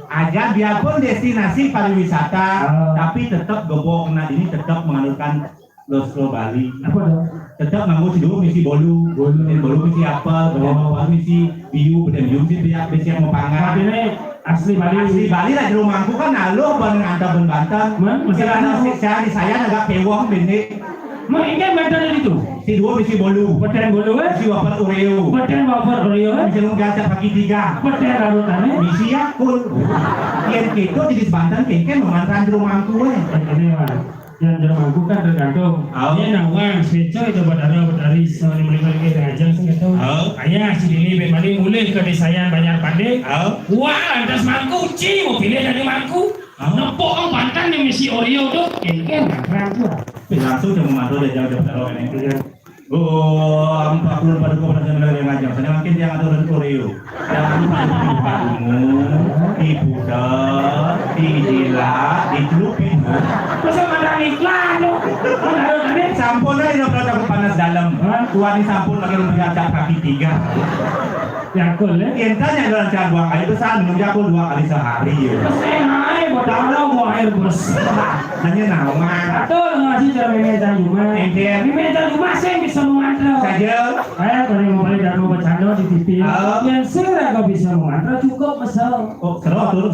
Aja biarpun destinasi pariwisata, tapi tetap gobok kena ini tetap menganurkan Loslo Bali. Apa dong? Tetap nganggo si dulu misi bolu misi apa, bolu misi biu, biu misi biak besi yang mau pangan. Asli Bali lah di rumahku kan lalu ban ngantar ban Banten. Masih ada saya agak pewong bende. Mau ingin Banten itu? Si dua misi bolu. Betul bolu Si wafer Oreo. Misi lu gacak pagi 3. Betul larutannya. Misi yakul. Yang gitu jadi Banten kengken mengantar di rumahku yang rumahku kan tergantung. Dia nawang sepeco itu badari so ini mulai dengan segitu. Ayah si ini bemali mulai ke desanya banyak pandai. Wah lantas mangku ci mau pilih dari mangku. Nepok Banten yang misi Oreo tuh. Kengken mangku. Langsung cuma mantu dari jauh-jauh taruh ini. Oh, 40 pada kau pada yang ngajak. Saya makin dia ngatur Oreo. Jangan lupa ibu dah, dijilat, dicelupin. Masa ada iklan lo? Sampun aja udah pernah panas dalam. Tuan di sampun lagi menjajak kaki 3. Yakul ya? Entahnya dalam cara 2 kali besar minum jakul 2 kali sehari. Saya buat air bos. Hanya nama. Betul ngasih cara meja rumah. Di meja rumah saya bisa mengantar. Saja. Saya kalau mau balik dan mau bercanda di TV. Yang segera kau bisa mengantar cukup mesel. Oh seru.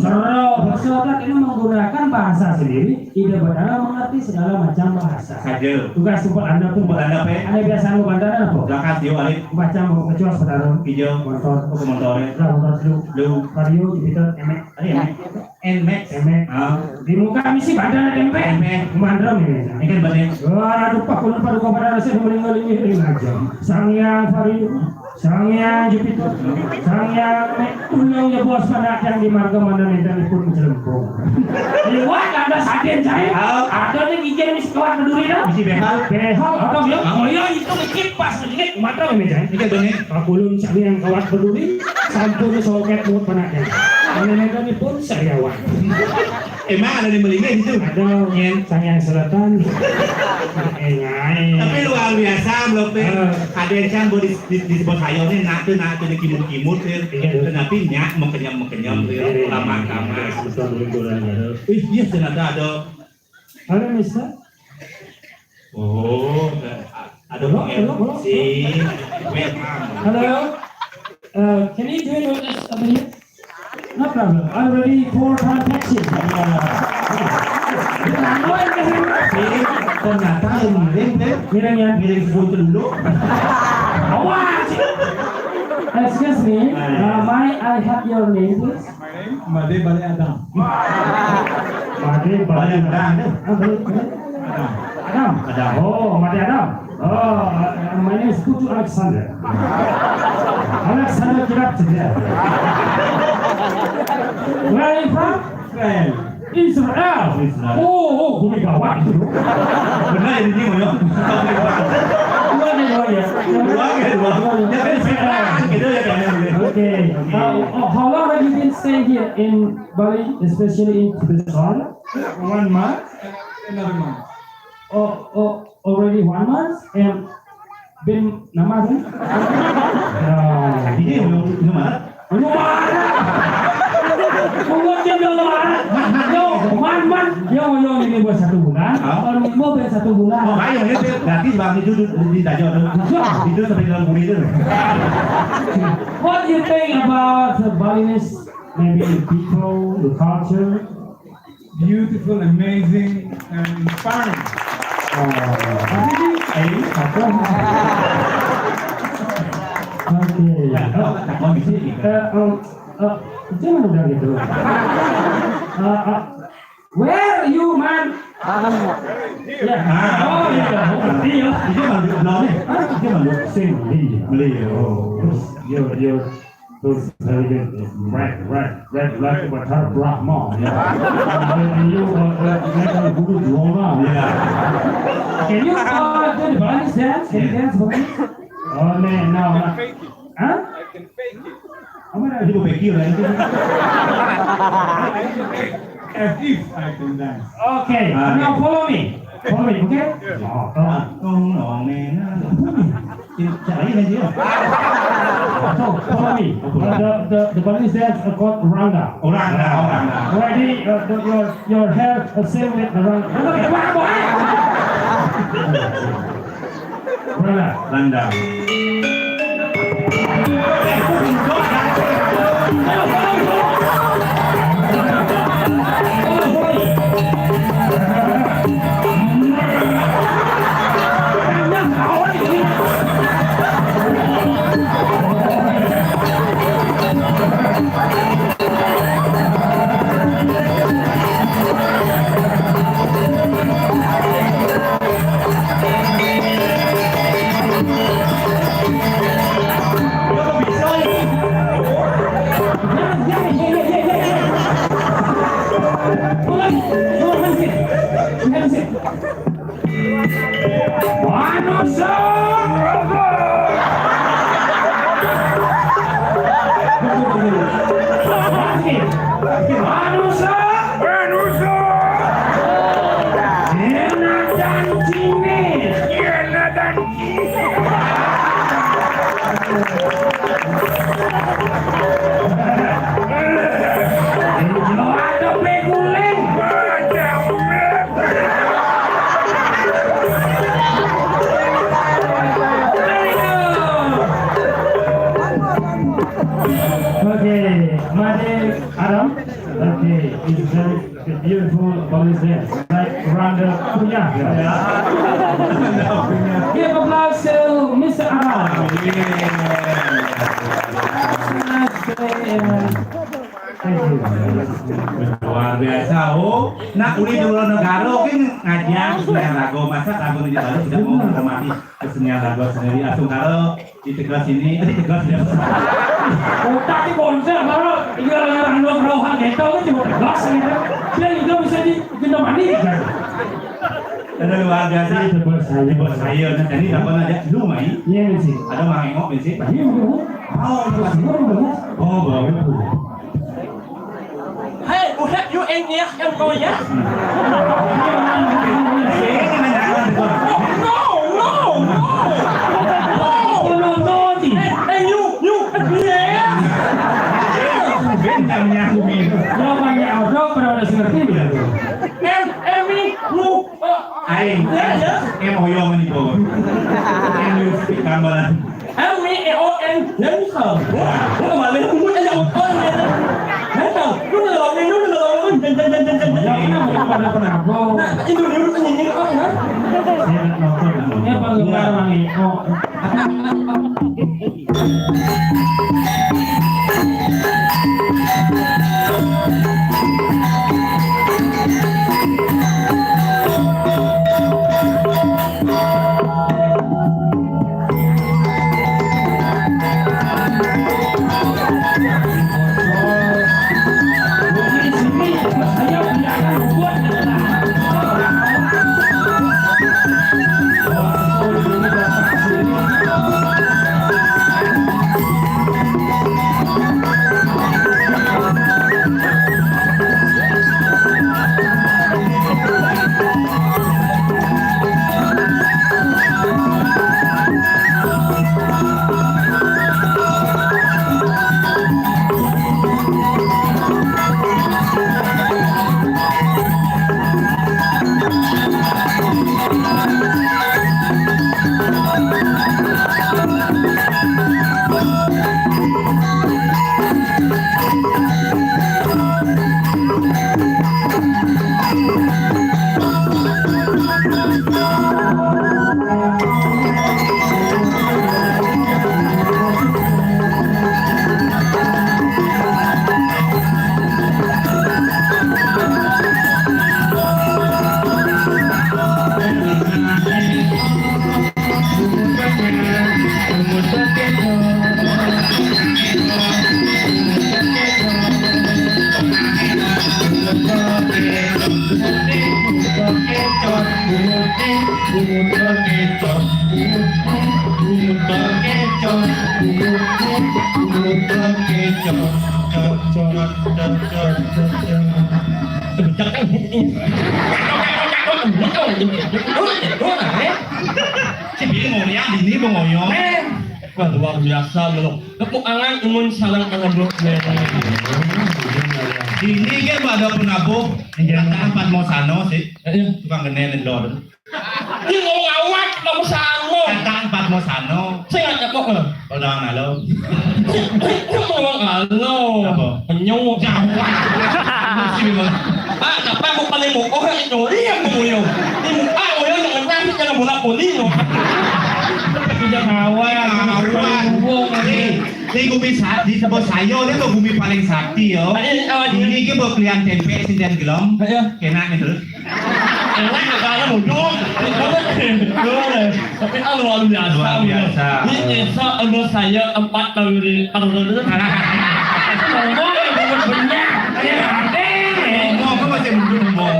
Bersolat ini menggunakan bahasa sendiri. Ide berdarah mengerti segala macam bahasa. Saja. Tugas support Anda pun. Anda apa? Anda biasa mau bantuan apa? Zakat yo alif. Baca mau kecuali saudara. Hijau. Motor. Motor. Motor lu. Vario Jupiter emek. Nmax. Di muka misi badan tempe. Mandrom ini. Ini kan badan. Aduh pak kulun pada kau pada rasa meninggal ini aja. Sangyang Vario, Sangyang Jupiter, Sangyang Unyong ya bos pada yang di marga mana nih pun jelempong. Lewat ada saden saya. Ada nih ijen misi kawan berduri dah. Misi behal. Apa bilang? Oh iya itu kipas sedikit mandrom ini jangan. Ini kan badan. Pak kulun Sangyang kawan berduri. Sampun soket mulut panaknya. Ini pun sariawan. Emang ada di Melingga gitu? Ada Sangyang Selatan. Tapi luar biasa belum ada yang kan di sebuah sayurnya nak tuh kimut tapi nyak mengenyam lama. Iya ternyata ada. Halo Mister. Oh ada si Hello. Can you do it with us over here? No problem. I'm ready for transaction. Ternyata miring ya. miring foto dulu. Awas. Excuse me, may I have your name, please? Made Bale Adam. Made Bale Adam. Adam. Oh, Made Adam. Oh, my name is Putu Alexander. Alexander Kirap today. Where are you from? Israel. Oh, bumi gawat itu. Benar ini mau Okay. How long have you been staying here in Bali, especially in Tibet? 1 month, another month. Already 1 month and been namaz. Ini mana? Yo ini buat 1 bulan. Kalau mau buat 1 bulan. Oh, kayu ini gratis bang itu di Dajo itu sampai dalam bumi itu. What do you think about the Balinese? Maybe the people, the culture. Beautiful, amazing, and inspiring. Jangan udah gitu. Where you man? Ya. Oh iya. Dia belum nih. Dia belum. Beli. Oh. Yo. Those very good. Red like Batar Brahma. And you like Guru Dwara. Yeah. Can you do the Balinese dance? Can you dance for me? Oh man, no. Huh? I can fake it. Ini gue pikir lah itu. As if I can dance. Okay, now follow me, okay? Cari aja. So follow me. The Balinese dance are called Ranga. Ranga. Already, your hair same with the Ranga. Ranga. Beautiful Balinese dance, like Ranga Punya. Give applause to Mr. Adam. Luar biasa. Oh, nak uli dulu negara kan ngajak kesenian lagu, masa lagu ini baru tidak mau menghormati kesenian lagu sendiri. Asal kalau di Tegal sini, di Tegal sini. Otak di bonsai, baru orang rohan itu kan cuma gas gitu. Dia juga bisa dikena mandi kan. Ada luar biasa itu bos saya. Nanti apa aja lu main? Iya sih. Ada mangengok di sini. Iya betul. Oh, baru. Hei, udah you yang kau ya? Em oyong ini po. Em you speak Kambalan. Đến giờ, nó mà lên không muốn cho một con này. Đến giờ, lúc nào lên itu dia nyanyi apa ya? Ini apa Si Billy ngoyak di sini ngoyong. Wah, luar biasa loh. Tepuk tangan imun salam pengabuh. Di sini kan ada penabuh. Katakan Pat Mosano sih. Tukang genen lor. Ini mau ngawat kamu sama. Katakan Pat Mosano. Saya nggak kok. Udah ngalo. Mau ngalo. Penyung jawab. Ah, dapat mau paling mau kok itu dia mau yo. Ini mau ah yo yang ngerti jangan bola poli yo. Tidak ngawat. Ini gumi sakti sebut sayo ini tuh gumi paling sakti yo. Ini kita berkelian tempe sindian gelom. Kena nih terus. Enak karena mudung. Tapi luar biasa. Ini so saya 4 tahun di Padang.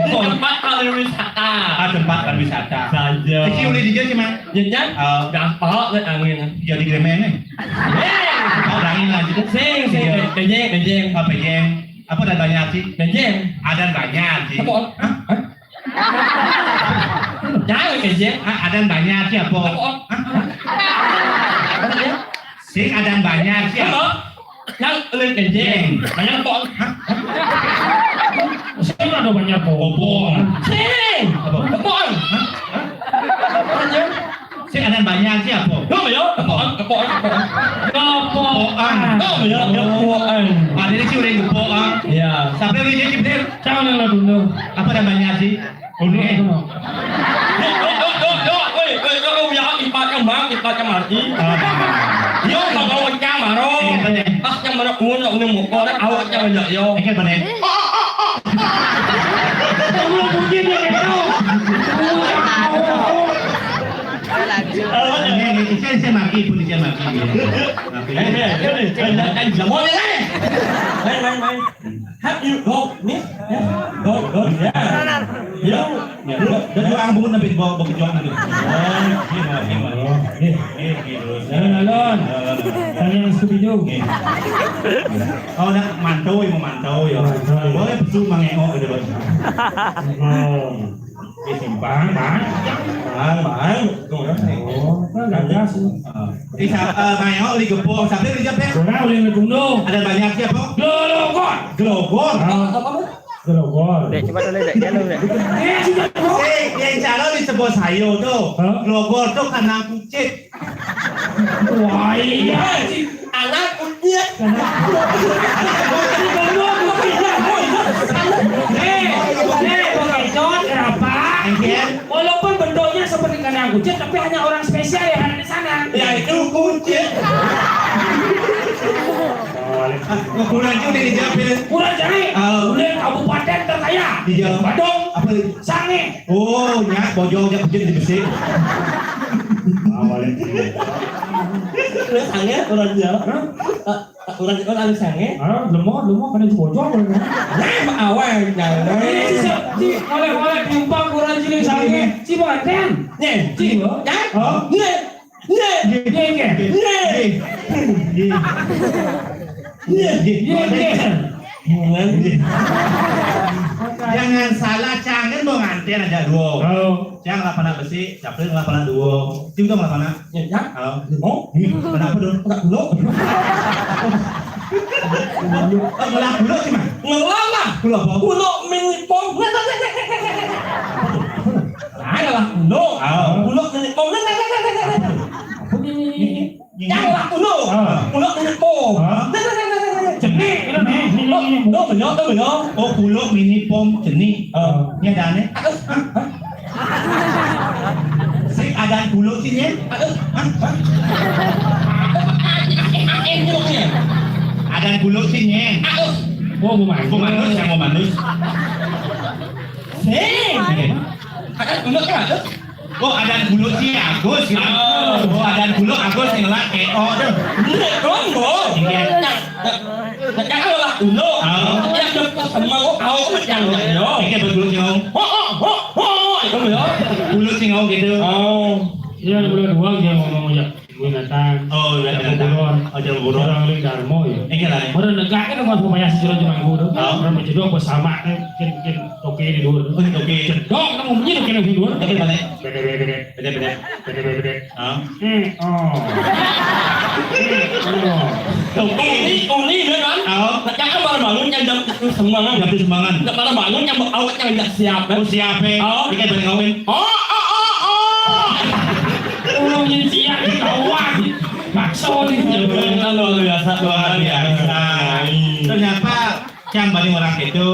Tempat pariwisata. Tempat pariwisata. Saja. Kecil boleh dijadi cuma. Jajan? Gampang le angin. Jadi gremen nih. Oh, angin lagi. Sing pejeng. Apa pejeng? Apa dan banyak sih? Pejeng. Ada banyak sih. Apa? Jangan pejeng. Ada banyak sih apa? Sing ada banyak sih. Yang le pejeng. Banyak apa? Saya ada banyak bobong. Sing. Apa? Sing ada banyak sih apa? Kepoan. Ada sih udah kepoan. Ya. Sampai udah jadi bener. Jangan lah dulu. Apa ada banyak sih? Udah. Ipat mati. Yo kalau macam maro. Pas yang mana pun nak ni muka dah awak jangan jak yo. Ikan bener. Belum puji dia itu. Ini saya maki pun saya maki. Anh làm món đấy. Mày. Hát yêu go, miss. Go. Yo. Dan ang bungot na bitbo bagjong na. Alon. Tanya Scooby-Doo. Oh, nak memantau ya. Boleh betul mangengok gitu, Bos. Simpang, bang. Oh, kan gajah sih. Isa mangengok di gepok, sampai di Jepang. Orang boleh ngebunuh. Ada banyak siapa? Glogor. Dek, coba dulu dek, jalan dek. Yang calon disebut sayo tuh. Glogor tuh kandang kucing. Wah, iya. Anak kucing. Walaupun bentuknya seperti kandang kucing, tapi hanya orang spesial yang ada di sana. Yaitu kucing. Kurang juga di Japil. Kurang jadi. Udah kabupaten terkaya. Di Jalan Badung. Apa? Sange. Oh, nyak bojongnya kucing di besi. Terus sange orang Jawa. Orang sange. Lemot kan itu bojong. Nah, awal jangan. Si oleh timpang kurang cilik sange. Si Banten. Nih, si. Ya. Jangan salah, cangan mau nganten aja dua. Jangan lapana besi, capling lapana dua. Tim dong lapana. Ya. Oh, kenapa dong? Enggak dulu. Ngelak dulu sih mah. Ngelak lah. Dulu apa? Kulo minipom. Ada lah kulo. Kulo minipom. Jangan lah kulo. Kulo minipom. Jenis. Oh, kulo mini pom jenis. Ini ada nih. Sing ada kulo sih nih. Ada kulo sih nih. Oh, Manus yang mau manus. Sing. Ada kulo kan? Oh, ada kulo sih Agus. Oh, ada kulo Agus yang lah KO tuh. Jangan lah kulo. Yang dekat sama kau macam yo. Ini betul sih om. kamu ya. Bulut sing ngomong gitu. Oh, iya boleh dua dia ngomong ya. Binatang. Oh, iya binatang. Oh, jalan burung. Orang lain darmo ya. Iki lah. Orang negak kan buat pemain sejarah cuma guru. Orang menjedok pas sama kan oke di dua. Oke. Jedok kamu menjedok kan di dua. Oke, mana? Bede. Ah. Oh. Uni kan? Jangan malah bangun yang jam sembangan. Jam sembangan. Malah bangun yang awet yang tidak siap. Oh, siap. Iki balik ngawin. Orang yang siap kawan. Maksa nih. Luar biasa. Ternyata yang paling orang itu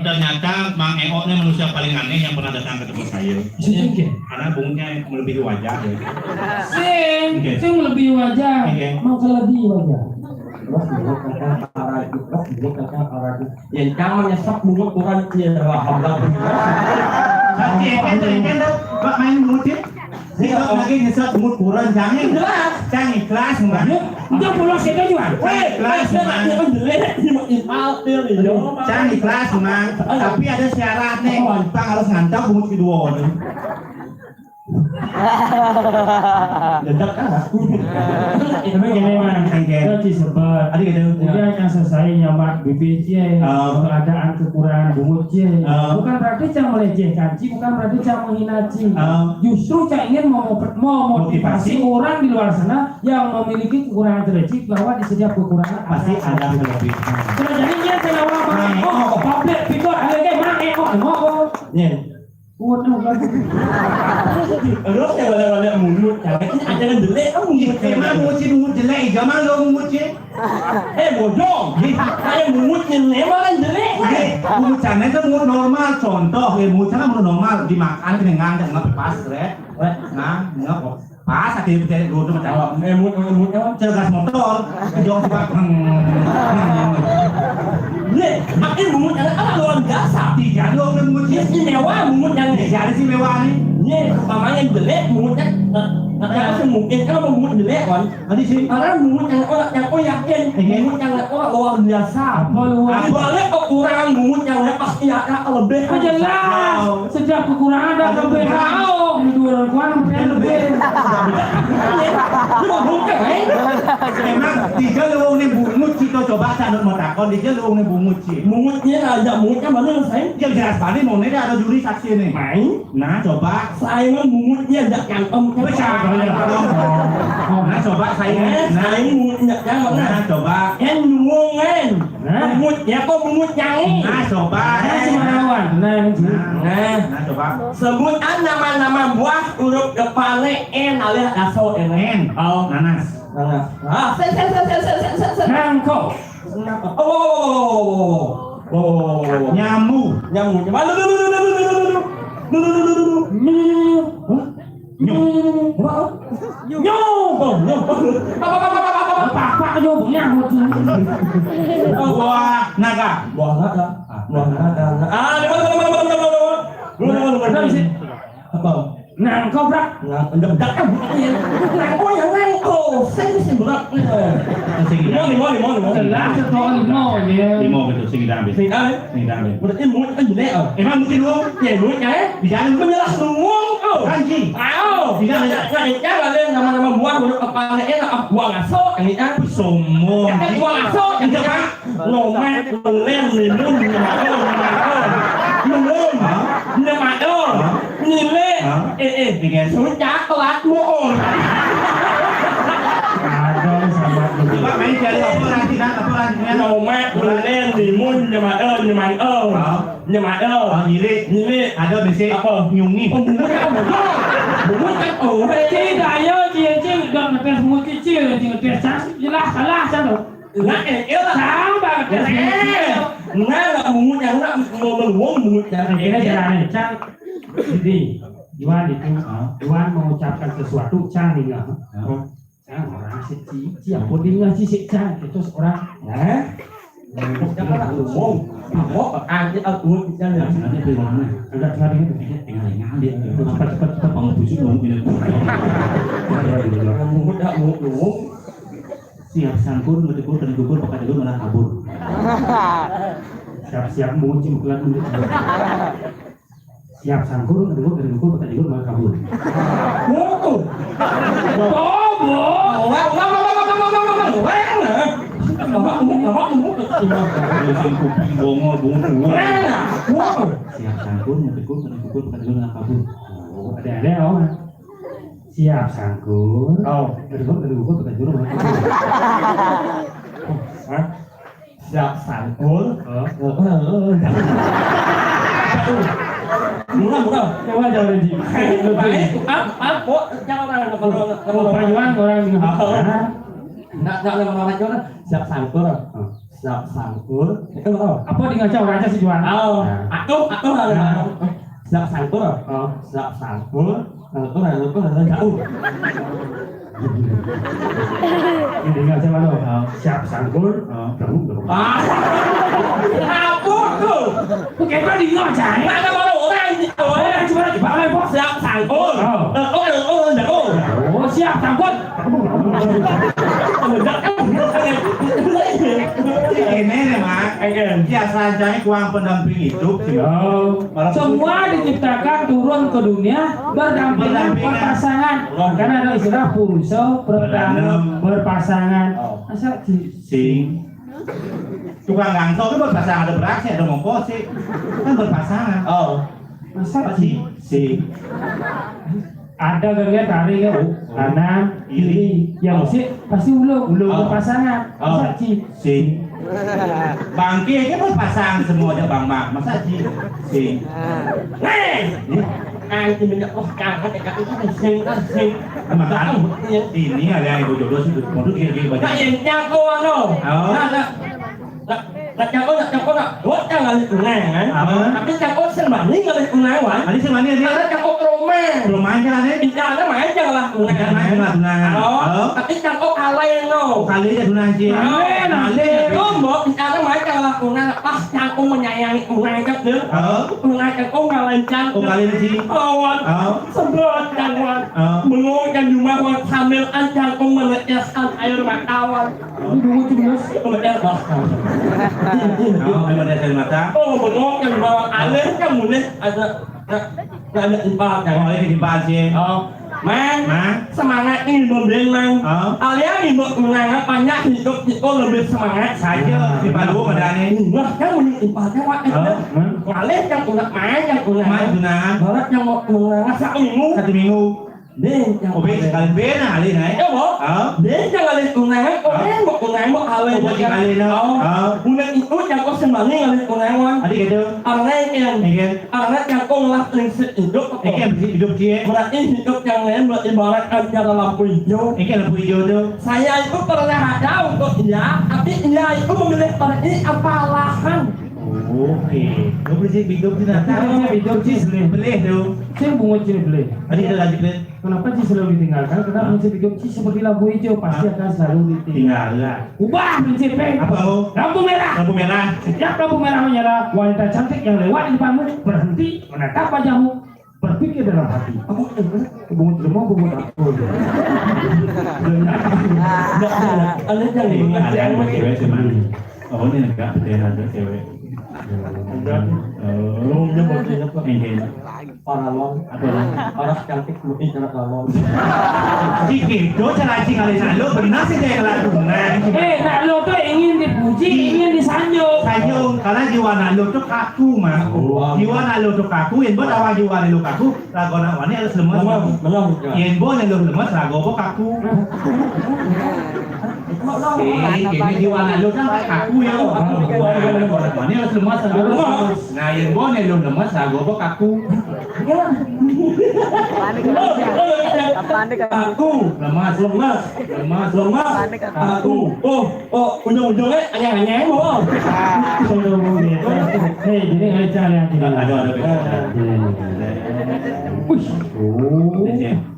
ternyata Mang Eo ini manusia paling aneh yang pernah datang ke tempat saya. Karena bunganya melebihi wajah. Sing melebihi wajah. Mau kelebihi wajah. Yang jangan nyesek bungut kurang nyerah hablar. Tapi kan Pak main bungut Sikap lagi nyesek bungut kurang jangan ikhlas mbak. Dia pulang sih juga. Ikhlas mbak. Jangan ikhlas mbak. Tapi ada syaratnya. Bang harus ngantap bungut kedua. Dedak kan? Tapi gini man, kita disebut. Ada gitu. Dia yang selesai nyamak BPJ, keadaan kekurangan bungutnya. Bukan berarti cang melecehkan Ci, bukan berarti cang menghina Ci. Justru cang ingin memotivasi orang di luar sana yang memiliki kekurangan tercik bahwa di setiap kekurangan Pasti ada kelebihan. Sudah jadinya saya awal public figure ada kayak mana mau. Kuat kan. Terus ya balik mulut, jangan ada yang jelek kamu mulut. Emang bungut jelek, jangan lo bungut Bodoh, kayak bungut jelek malah jelek. Bungut sana itu bungut normal, contoh bungut sana bungut normal dimakan dengan nggak pas, nggak pas akhirnya kita dulu macam Emut cergas motor, jauh juga Ini bungut yang luar biasa. tiga dong bungut Istimewa bungut yang jadi si mewah nih. ini mamanya jelek bungutnya nggak mungkin kalau bungut jelek kan Tadi sih karena bungut yang orang yakin bungut yang orang luar biasa balik kekurangan bungut yang pasti ada lebih Jelas, setiap kekurangan ada kelebihan. Dua orang lebih. emang tiga lu nih bungut kita coba sanut mau takon tiga lu nih bungut sih. bungutnya ada bungutnya mana saya Yang jelas tadi mau nih ada juri saksi nih. main Nah coba. saya bungutnya ada kantong Besar. Nah coba saya. nah ini bungutnya jangan Nah coba. yang nyungungan bungutnya kok bungut yang Nah coba. Semarawan, Nah coba. sebutan nama-nama buah huruf depannya N alias aso N. Nanas. Nangkok. Nyamuk. Nyamuk. Apa nyamuk? Buah naga. Apa? Nangkok brak. Dedak kan buktinya. Nangkok yang nangkok. Saya sih berat nih. Lima. Jelas setor limo ya. Limo betul sing dah ambil. Sing dah. Sing dah ambil. Berarti mulut kan jelek ah. Emang mungkin lu Ya mulutnya bisa lu Penjelas ngomong oh. kanji. Jangan ada nama-nama buah huruf apa enak buah ngaso yang ini Sombong. buah ngaso yang apa? Ngomet, lem, limun, nile, sudah kelas muon. Ada sama. Coba main cari apa lagi Ngomet, lem, limun, nile, ada besi apa? nyungi. Bungut kan Tidak ya, dia udah ngetes semua kecil, dia ngetes jelas salah satu. Nah, Sama nggak bungut yang nggak mau menguang bungut yang Akhirnya jalan Cang. Jadi, Iwan itu, Iwan mengucapkan sesuatu, Cang tinggal. Cang orang siap pudingnya si Cang itu seorang. Jangan ngomong, ngomong anjir aku jangan. Nanti di mana? Enggak ngerti itu. Tinggal ngalih. Cepat bangun busuk dong ini. Bungut tak ngomong. Siap sangkur, betul dan gugur pakai dulu malah kabur. Siap-siap muncul kelat muncul. siap sangkur, kedua, tak juga malah kabur. Wow. Siap sangkur, kedua, tak juga malah kabur. Oh, ada oh. Siap sangkur. Oh. Kedua, tak juga malah kabur. Siap sangkul. Bukan. Coba jangan Ji. Kalau perjuangan orang Nak siap sangkul. Siap sangkul. Itu apa? apa di ngaca orang aja sih jual. Aku siap sangkul. Siap sangkul. Lalu jauh. Ini ngaca mana? Siap sangkur. Kamu. Aku tuh. Bukan apa di ngaca? Ada mana orang ini? Cuma di bawah bos. Siap sangkul. Oh siap sangkut. Ini nih mak, biasa aja uang pendamping hidup sih. Semua diciptakan turun ke dunia berdampingan berpasangan. Karena ada istilah puruso berpasangan. Masa Sing. Tukang gangso itu berpasangan ada beraksi ada mongko sih kan berpasangan. masa Sing. ada gaya tarik ya, kanan kiri yang musik pasti ulung berpasangan. Masa Sing. Bangke kan berpasangan semuanya Bang Mak. Masa Sing. Ai thì mình đã có càng có thể các cái sinh Ini ada yang ibu jodoh sih modul gini banyak. tại vì cha con đâu là cha con là đốt cha là này cái cha con sinh bản lý là này quả Ini sih mana dia? cha con Roma Belum main kan ini? cha nó mãi cha là Main này lah tunangan. đó cái cha con Alen đâu Kali dia tunangan sih. có một cha nó mãi cha là này bắt cha con mà nhảy này chắc nữa này cha con là lên cha Oh kali ini sih. Sebelum jangan mengoyang rumah sambil ajar melecehkan air mata dulu terus kemudian Memang dia dari mata. mengoyang rumah air kemudian ada imbal Oh ini di sih. Mang, Mang. semangat ini membeli mang. Alia ini menganggap banyak hidup itu lebih semangat Saja di Palu pada ini. Nah, kan menyimpulkan waktu itu. Alia yang udah main, yang udah Main tunangan Barat yang mau menganggap 1 minggu. 1 minggu. Đến Oh sekali bena kali này. Iya, Bo. Đến jangan lihat undangan, orang mau undangan mau awal Oh buat kali no. Undangan itu yang kau sembari ngalihat undangan. Adik gitu. Orang yang kau ngelakuin prinsip hidup. Ikan hidup dia. Berarti hidup yang lain beribarat antara lampu hijau. Ikan lampu hijau tuh. Saya itu pernah ada untuk dia, tapi dia itu memilih pada ini apa alasan? Oke. Kau beli hidup di nanti. hidup sih Beli tuh. saya bunga sini beli. Tadi kita lanjut deh. Kenapa sih selalu ditinggalkan? Karena prinsip hidup sih seperti lampu hijau pasti akan selalu ditinggal. Tinggal lah. Ubah prinsipnya. Apa kamu? Lampu merah. Lampu merah. Setiap lampu merah menyala, wanita cantik yang lewat di depanmu berhenti menatap wajahmu, berpikir dalam hati. Aku bungut lemah, bungut aku. Ada yang Ada yang cewek sih man. Oh ini enggak betul ada cewek. belum dia apa? Ini. Paralon, orang cantik mungkin cara paralon. Jiki, do cara kali lalu benar sih dia kelakuan. Nak lo tuh ingin dipuji, ingin disanjung. Sanjung, karena jiwa nalu tuh kaku mah. Jiwa nalu tuh kaku, yang buat awal jiwa nalu kaku, rago nawani harus lemas. Belum. Yang buat nalu lemas, rago bo kaku. Ini jiwa nalu kan kaku ya. Nawani harus lemas, rago lemas. Nah, yang buat nalu lemas, rago bo kaku. Aku Lemas. Aku. Ujung-ujungnya anyang-anyang bohong. Hei, jadi ngaca ya. Ada.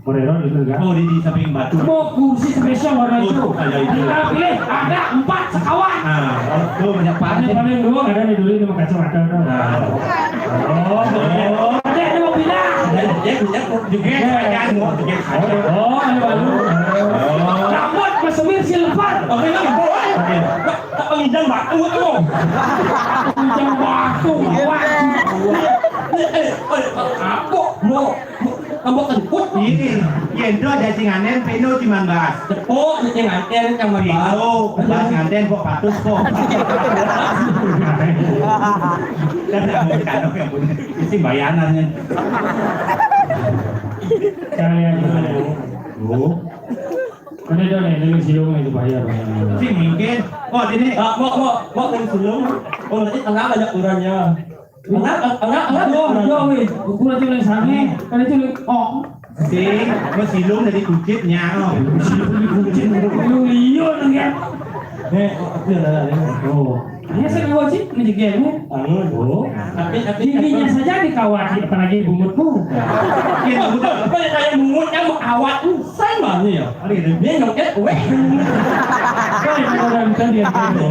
Moreno itu enggak? Oh di samping batu. Mau kursi spesial warna itu. Kita pilih ada 4 sekawan. Tuh banyak Paling paling dulu ada nih dulu ini mau kacamata. Ada yang mau bilang. Juga Ada baru. Rambut kesemir silver. Oke, tak pengidang batu itu. Ujang batu. Kamu kentut Ini, yendo jadi nganen, peno di mangas. tepuk ini nganten yang mana? Peno, pas nganten kok patus kok. Dan mau kado yang punya, isi bayanannya. Kalian Oh, ada dong yang silung itu bayar. sih mungkin. Oh ini, Mau yang sulung. Oh nanti tengah banyak ukurannya. Enggak, weh, ukuran itu yang sana, kan itu oh. sih, mau silung dari kucitnya. Oh, Lu iya nang ya. aku ada. Oh. Ini saya wajib menjegahnya. Oh. Tapi Giginya saja dikawat, apalagi bumutku. iya udah. apa yang kayak mungutnya mau awat saya mana ya? Dia nggak weh. Kan orang kan dia gitu.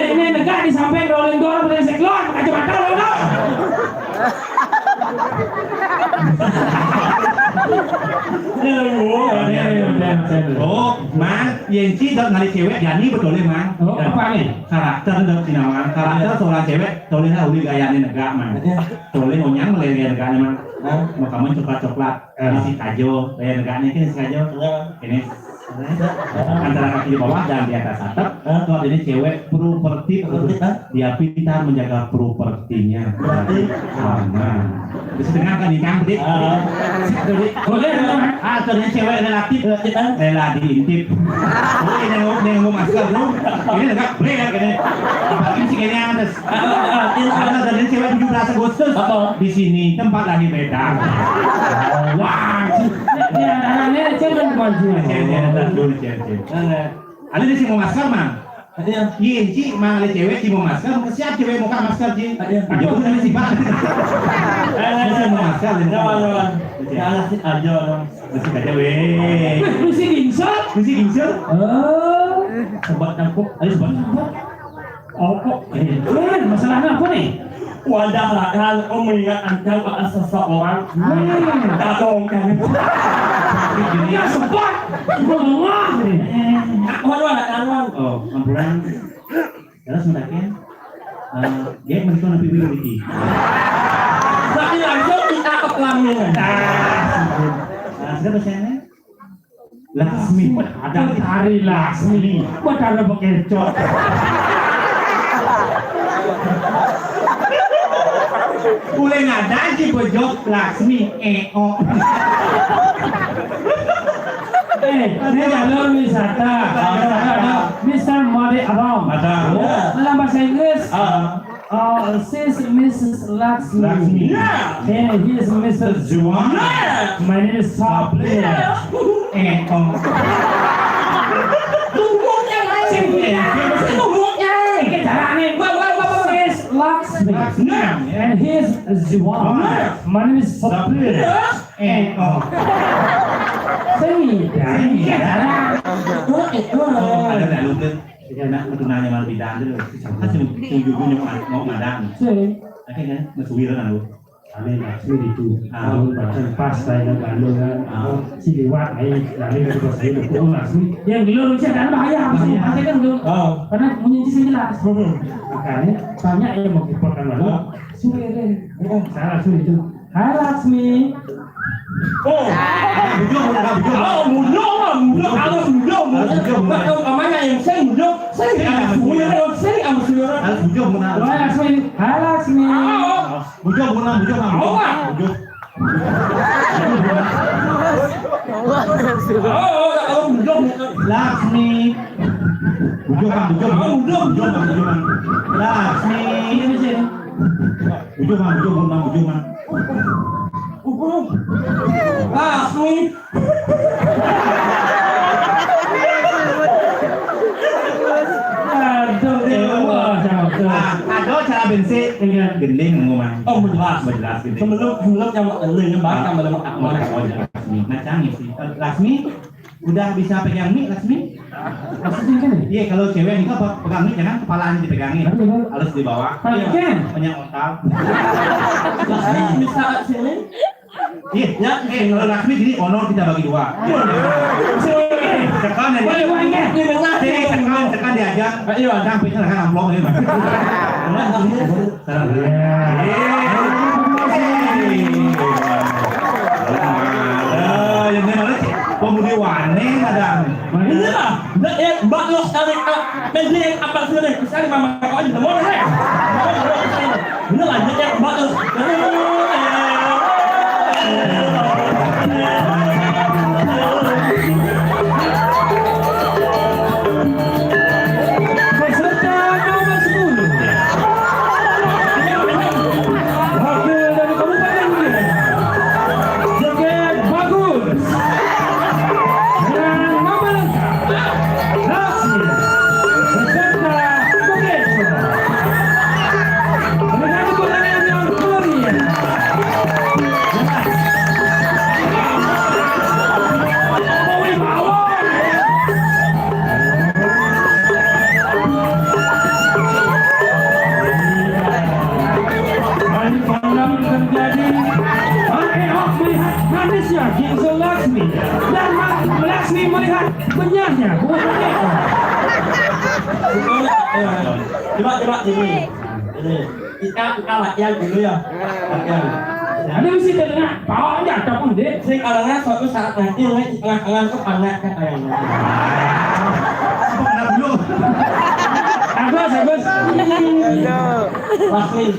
Ini negara disampaikan rolling door beresek lon, kacamata lo. Oh, mang, yang sih dok ngali cewek jadi betul ya mang. Oh, apa nih? Karakter dok sih nama, karakter seorang cewek, tolongnya udah gayanya negara mang. Tolong onyang mulai gaya negaranya mang. Mau kamu coklat, isi kajo, gaya negaranya ini isi kajo, ini antara kaki di bawah dan di atas atap. Kalau ini cewek properti, dia pintar menjaga propertinya. Berarti aman. Bisa dengarkan nih kang, dik. Boleh, Ternyata cewek relatif, rela diintip. Oh ini nengok masker bro. Ini enggak boleh ini. Apalagi sih kayaknya atas. Ada dari cewek 17 Agustus di sini tempat lagi beda. Wah, ya anaknya cewek baju. ada di sini mau masker mang. Iya, Ci, mang ada cewek sih mau masker, siap cewek muka masker Ci. Aja udah sih pak. Mau masker, aja. Masih kaca weh. Lu sih gingsel? Oh. Sobat nangkuk, ayo sobat nangkuk. Oh kok? Masalahnya apa nih? Wadah lah om mengingatkan pada seseorang. Datang kan. Ya sobat. Ngomong nih. Waduh anak Oh, ampunan. Terus mendaknya. Dia menikah nabi biru ini. Tapi langsung kita ke pelaminan. Siapa bahasanya? Laksmi. Ada hari Laksmi. Padahal bekecot. Boleh ngada di pojok Laksmi EO. Ini jalur wisata. Mr. Mari Aram. Ada. Dalam bahasa Inggris. Sis Mrs. Laksmi. And he is Mr. Juan. My name is Sabri. EO. Tumbuknya Tumbuknya. Ini caranya. Sis Laksmi. And he is Juan. My name is Sabri. EO. Ada dah lupa. Jadi anak ketunanya malah bidan dulu. Kan sih ujung-ujungnya mau madan. Akhirnya masuk lah lu. Kami Laksmi itu tahun baca pas saya Bandung kan si lewat ini lalu kita saya itu Laksmi yang gelur usia kan bahaya apa sih kan gelur karena menyanyi saya jelas makanya banyak yang mau kiporkan lalu sudah salah sudah itu Hai Laksmi Namanya yang saya mudok, saya Hai Laksmi Bujok bunang. Laksmi. Bujok. Laksmi. Bujok bunang. Laksmi. Ada cara bensin gending ngomong. Oh menjelas gending. Sebelum yang leuyeun bakal mana Macam sih. Laksmi udah bisa pegang mie Laksmi? maksudnya kan Iya kalau cewek ini kan pegang mie jangan kepalanya dipegangin. Harus dibawa. Banyak otak. Laksmi bisa sini. Iya, kalau Laksmi gini honor kita bagi 2. Sekarang ya. Boleh wangi ni benar. Sekarang diajak. Ayo ajak pindah kan amplop ini. Yang mana sih? Pemudi wane kadang. Ini lah. Dah baklos tarik media apa sudah sekali mama kau aja mau dah. Ini lah dia baklos. Laksmi melihat benyarnya bukan boneka. Coba ini kita latihan dulu ya. Ada mesti dengar bawa aja ataupun deh. Sing karena suatu saat nanti di tengah-tengah tuh panas katanya. Panas dulu. Bagus.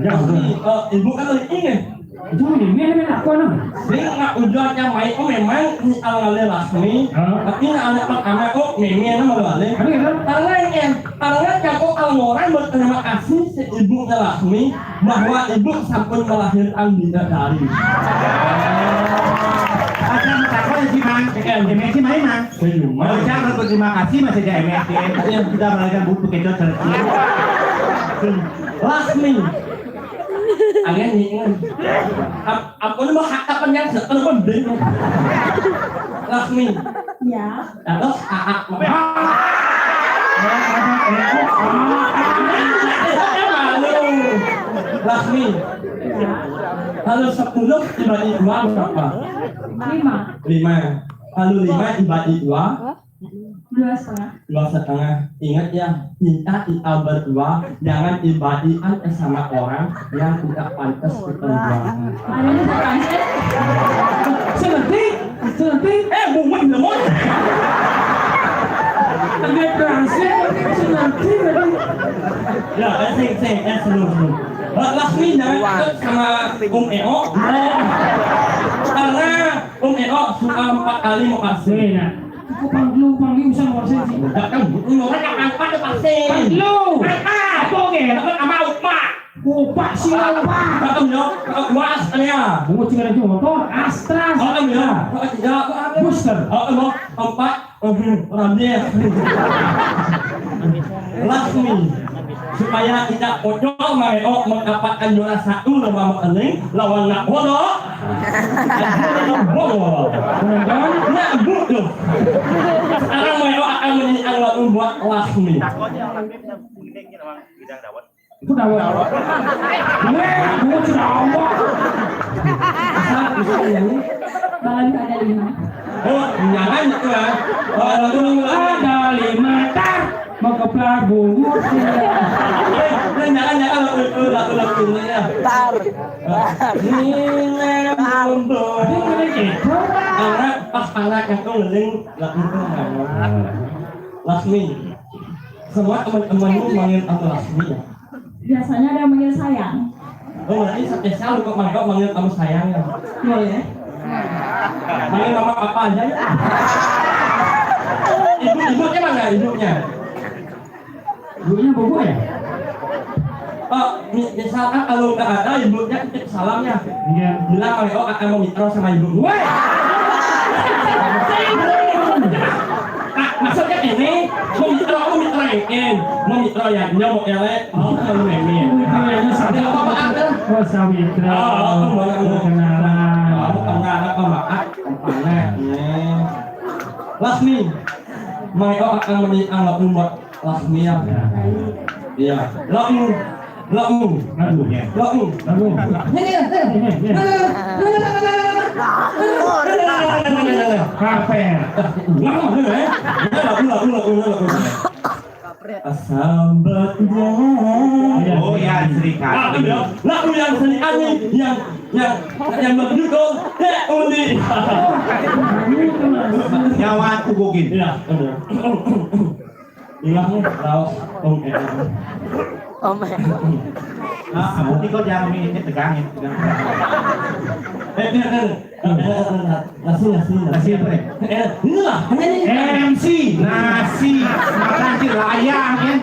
Laksmi. Ibu kan lagi ini. Itu ini apa nih? Dia nggak ujuannya main kok memang ini ala-ala Laksmi. Tapi anak pertama kok memang nama balik. Karena kok orang berterima kasih si ibu Laksmi bahwa ibu sampun melahirkan bidadari. Ada takut ya sih mang, MSC main mang. Mau jangan berterima kasih masih ada MSC. Tapi yang sudah melahirkan buku kecil terkini. Laksmi. Angan ni kan. Apa ni hak apa yang terlalu penting. Laksmi. Ya. Terus Laksmi. Kalau 10 dibagi 2 berapa? 5. 5. Kalau 5 dibagi 2 2,5. 2,5. Ingat ya, kita berdua jangan dibandingkan sama orang yang tidak pantas kita berdua. Ada yang terpantas. Seperti, bukan lemon. Ada transit, seperti. Ya, saya seluruh. Laksmi jangan ikut sama Eo. Karena Eo suka 4 kali mau kasih. Aku panggil usah ngorsen sih. Kan orang akan pada pasir. Panggil. Apa ke? Dapat sama upak. Upak sih upak. Kau nyok, kau was ya. Bunga tinggal itu motor Astra. Oh ya. Kau tidak booster. Oh no, 4 ramnya. Laksmi. Supaya tidak pocong Mario mendapatkan juara 1 lomba keling lawan nak bodoh. Nak bodoh. Sekarang Mario akan menjadi anggota buat Laksmi. Itu dawat. Gue sudah awak. Balan ada 5. Oh, jangan itu ya. Kalau ada 5 tar mau ke Prabu. Jangan ulang ya. Tar. Ini bondo. Karena pas anak itu ngeling Laksmi. Semua teman-temanmu manggil kamu Laksmi ya? Biasanya ada yang manggil sayang. Oh, berarti spesial kok manggil kamu sayang ya? Boleh. Manggil mama papa aja ya? Ibunya mana ibunya? Ibunya bobo ya? Oh, misalkan kalau nggak ada ibunya titip salamnya. Bilang Mario akan mau mitro sama ibu. Woi! Maksudnya ini mau mitro ya, mau elek, mau meme. Ini satu apa? Oh, Sawitra. Kenalan. Kenalan pemakat, panen. Laksmi, Mario akan menjadi anggap buat Laksmi ya. Iya. Lagu. Sambat Oh ya, Sri Kandi. lagu yang seni angin yang mendukung undi. Nyawa kubukin. Iya, benar. Ilangnya tahu Oh my. Aku nih kok jangan ini tegangin. Nasi apa ya? Inilah MC nasi makan di layang ya.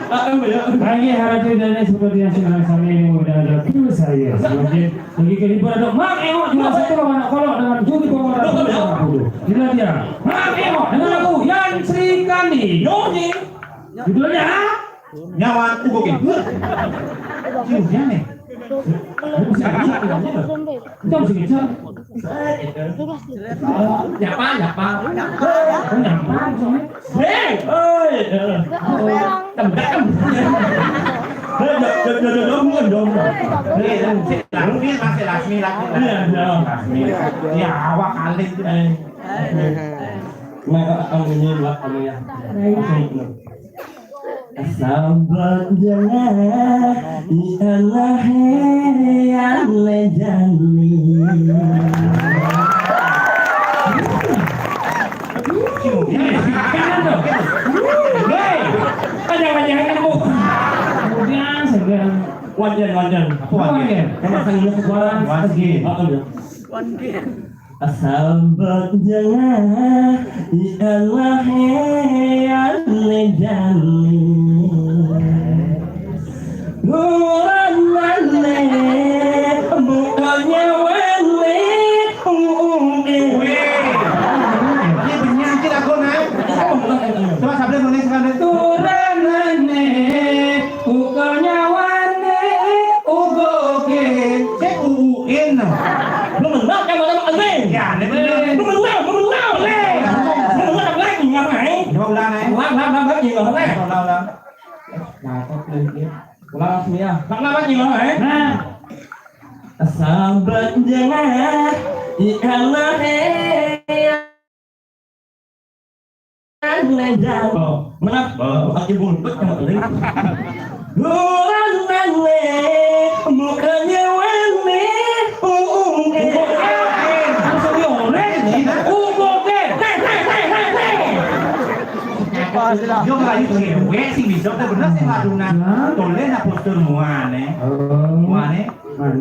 Pagi hari ini seperti yang sudah kami udah ada kru saya. Sebagai bagi kehidupan ada Mang Emo juga satu anak kolok dengan Juli Komara. Inilah dia Mang Emo dengan aku Yan Sri Kandi. Noni. Judulnya Nyawa kubukin. Ciumnya nih. Jom sikit. Nyapa. Hei, oi. Tembak. Dom. Lasmi masih lasmi. Ya awak kali. Maka kamunya buat kamu ya. Sahabat jangan ialah yang lejani. Wajan. Apa wajan? Kamu sangat kuat. Sahabat jangan ialah yang lejani. Bukannya wele. Ini penyakit aku naik. Coba sambil nulis sambil. Turanane bukannya wele. Ugoke. Cek uuin. Lu menang kan orang le. Ya, ini bener. Lu menang le. Lu menang lagi ngapain? Coba ulang naik. Ulang gì rồi thế? Ulang. Nah, có lên kia. Ulang semua. Ulang gì rồi hả? Nah. Sahabat jangan ialah Menang. Aku buntut sama ini. Turanane bukannya wele. Yo nggak itu gue sih bisa udah bener sih laduna tolnya na postur muane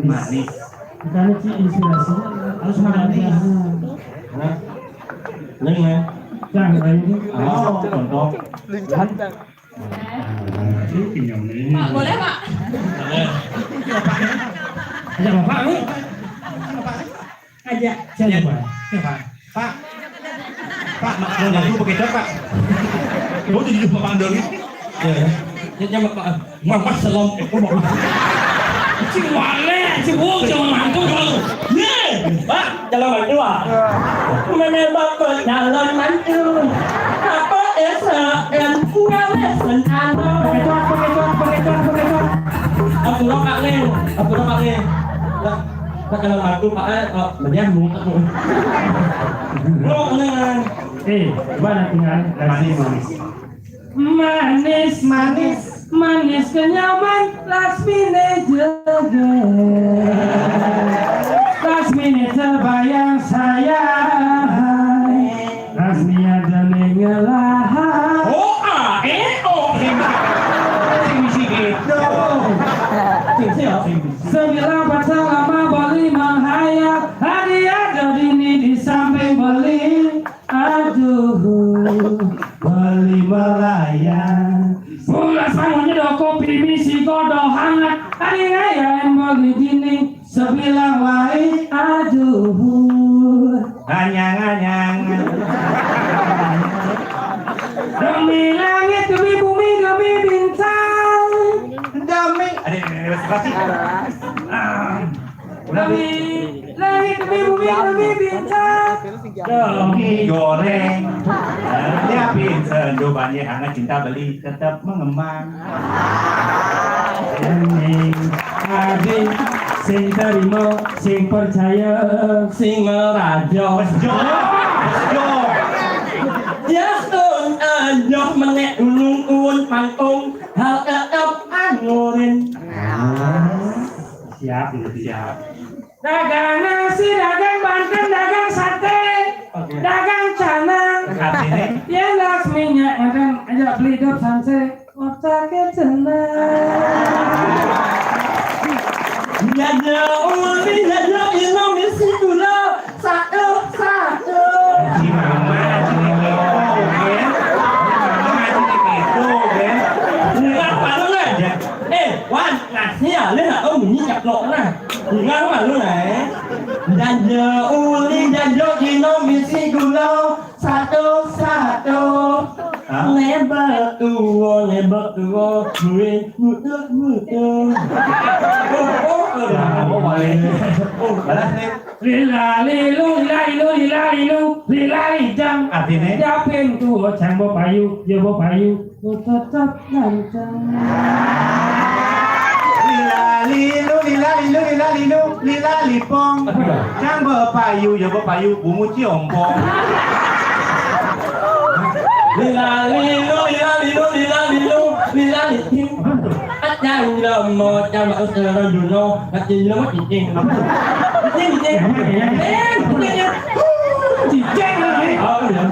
manis Karena sih inspirasinya harus manis Neng ya Jangan lagi contoh Cantang. Pak, boleh Pak? Ajak bapak nih Ajak. Siapa? Pak mau nggak dulu pakai Pak mau jadi lupa pandang Ya bapak Bapak salam Si wale, si wong jangan mantu kalau Pak, jalan mantu Menebak ke jalan mantu Apa esa yang ngawes sentano Pakai Aku lokak nih Pak kalau mantu Pak banyak muka tuh Lo nih gimana tinggal manis kenyaman Lasmine terbayang sayang Lasmi ada mengelah Sembilan pasang lama beli menghayal hadiah dini di samping beli aduh beli melayang pulas bangunnya do kopi misi kodok hangat hari ngayang beli dini sebilang wae aduh anyang demi langit demi bumi demi bintang demi demi langit demi bumi demi bintang demi goreng dia pinsen jawabannya hangat cinta beli tetap mengembang Ening adi sing terima sing percaya sing ngeraja Jo. Yastun ajoh menek ulung uun pangkung hal eop anurin. Siap itu siap. Dagang nasi, dagang banten, dagang sate, dagang canang. Ya Laksminya akan ajak beli dop sanse, otak senang. Jaja uli, jaja inom di situ lo, satu. Wan, nasinya lên là ông nhìn chặt lộ này, nhìn ngang mà luôn này. Jaja uli, jaja inom di situ lo, satu. Lebar tua, mui. Lila jam. Artinya? Japin tua, cang bo payu, tetap ganteng. Lila lipong. Cang bepayu, ya bepayu, bungu ciompong. Lila litim. Ajang lemo jam usara juno, kacil lemo cicing. Cicing lagi. Oh ya.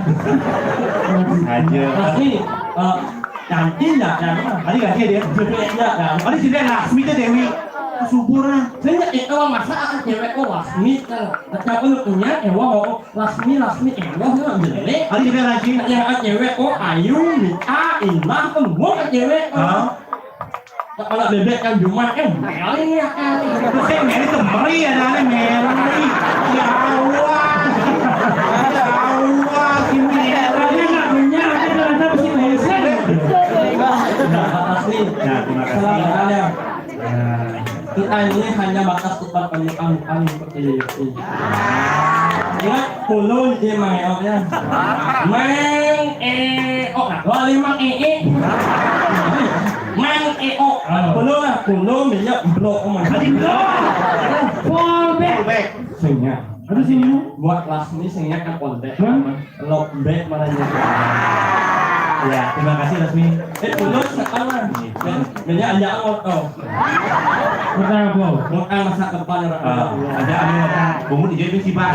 Aja. Tapi cantik enggak kan? Tadi ganti dia. Tadi si Laksmi itu Dewi. Subur lah. Saya itu masa cewek Laksmi kan. Tapi lu punya Laksmi nggak jelek. Tadi si lagi. Yang cewek Ayu, Mita, Indah, semua cewek. Kalau bebek kan cuma meli ya kan. Saya meli temeri ada meli. Ya Allah. Gini. Tapi nggak punya, ada si Messi. Asli. Nah, terima kasih. Selamat kalian. Kita ini hanya batas tempat penyukaan seperti itu. Ingat puluh di mayoknya. Mang puluh minyak blok tadi fallback singnya ada sini buat Laksmi singnya kan fallback lockback malahnya. Ya, terima kasih Laksmi. Puluh sekarang minyak aja motor Kenapa? motor masa depan Ada anggota bungut dijadi Pak.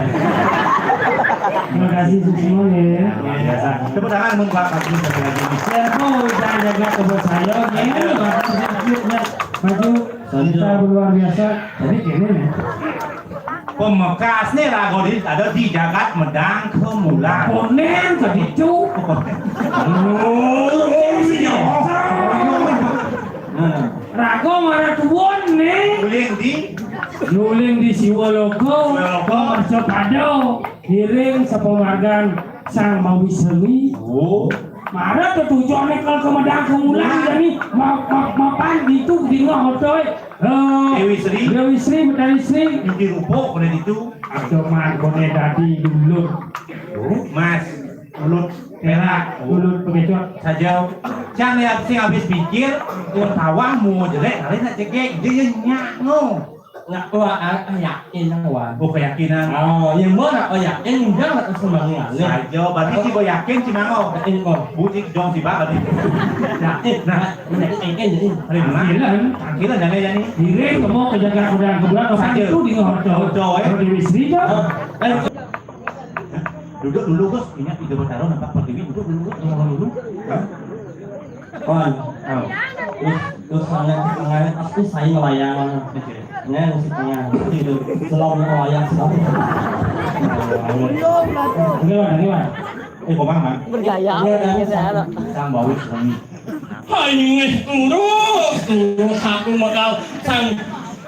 Terima kasih semua ya. Biasa. Tepuk tangan untuk Pak Laksmi sekali lagi. Siapa udah jaga kebun saya? Maju, kita luar biasa. Jadi gini nih. Pembekas nih lagu ini ada di jagat medang kemulan. Ponen tadi cu. Rago marah tuan nih. Nuling di Siwologo. Marco Pado. Hiring sepemargan sang Mawisemi. Marah tujuannya kalau ke medang kemulan jadi mapan itu di ngotoy. Dewi Sri, Betari Sri. di rupuk pada itu. Cuman kone tadi dulu. Mas, mulut perak, Dulu pengecut. saja. Jangan lihat sih habis pikir, tawa mau jelek, kalian nak cekek, dia nyak no. nggak yakin awan. Oh keyakinan. Oh, yang mana yakin jangan semangat. Saja, berarti si gue yakin si Mango. Yakin kok. Butik jong si Pak berarti. Yakin. Nah, yakin jadi. Hari mana? Tangkilan jangan jadi. Diri kamu kejaga kuda saja itu di ngorjo. Di Wisri kan? Duduk dulu Gus, ingat tiga bertaruh nampak pertiwi duduk dulu dulu. Kawan, terus sangat pasti saya melayang. Nya musiknya itu selalu melayang selalu. Gimana? Kok Mang? Bergaya. Sang bawit wangi. Hai terus satu modal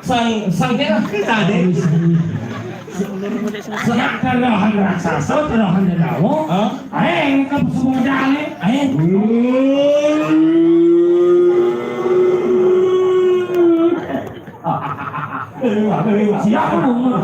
sang kita deh. Sedangkan rohan raksasa, rohan dedawo, aeng ke semudane, aeng. Siapa mau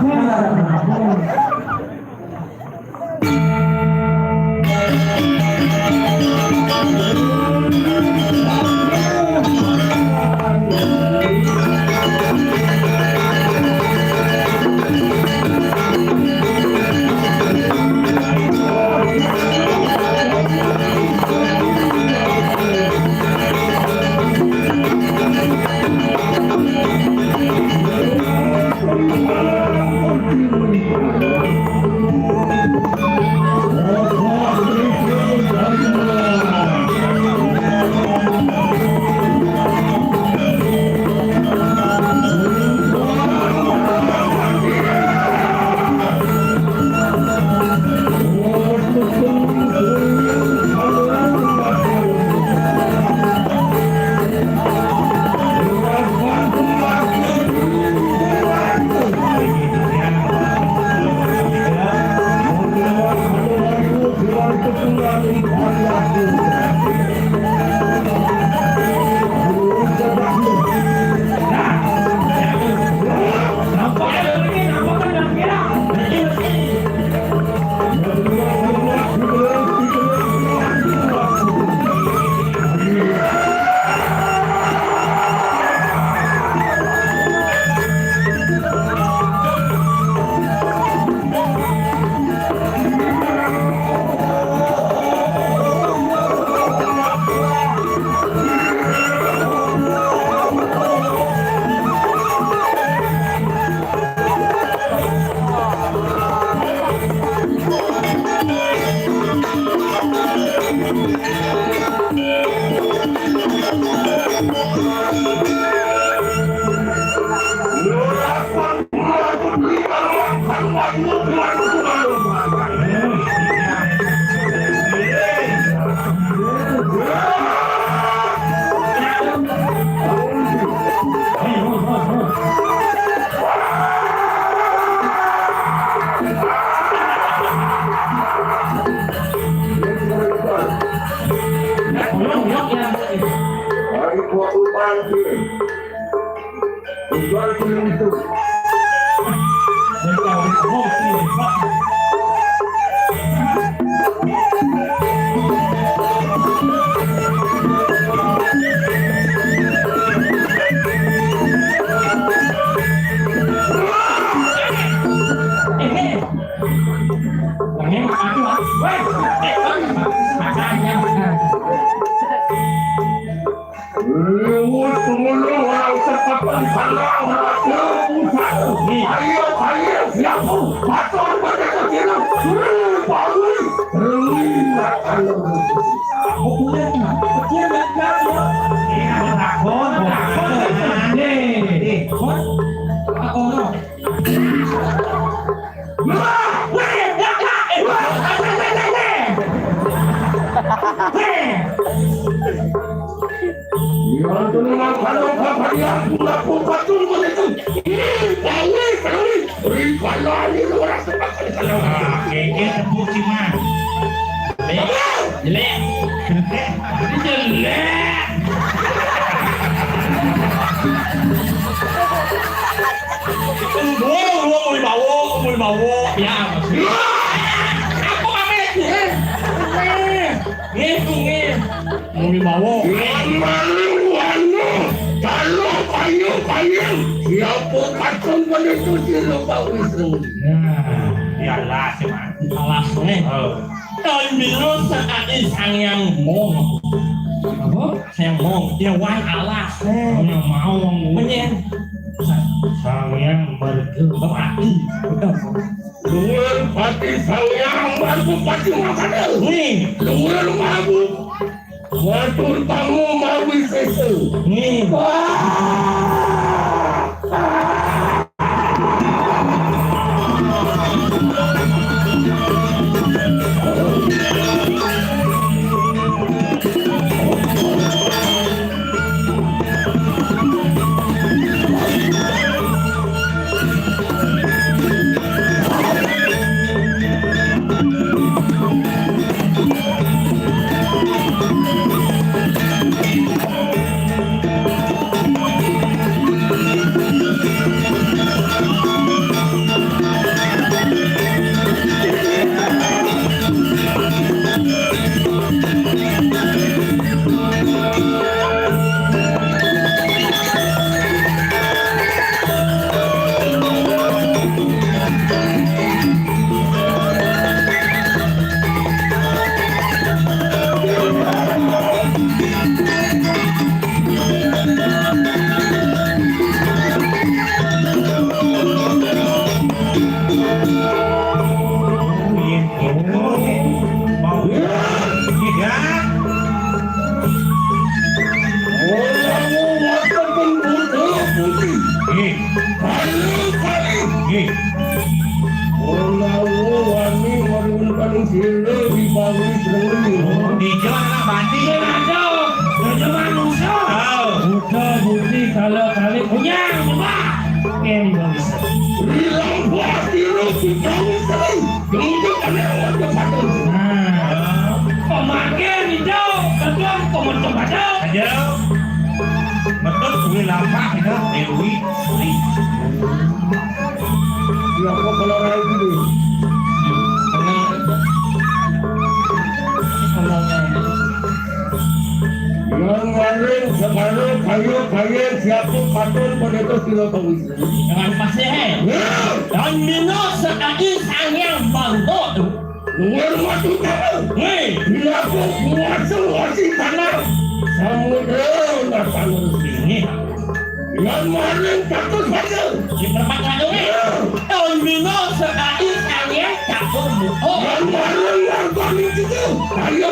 Ayo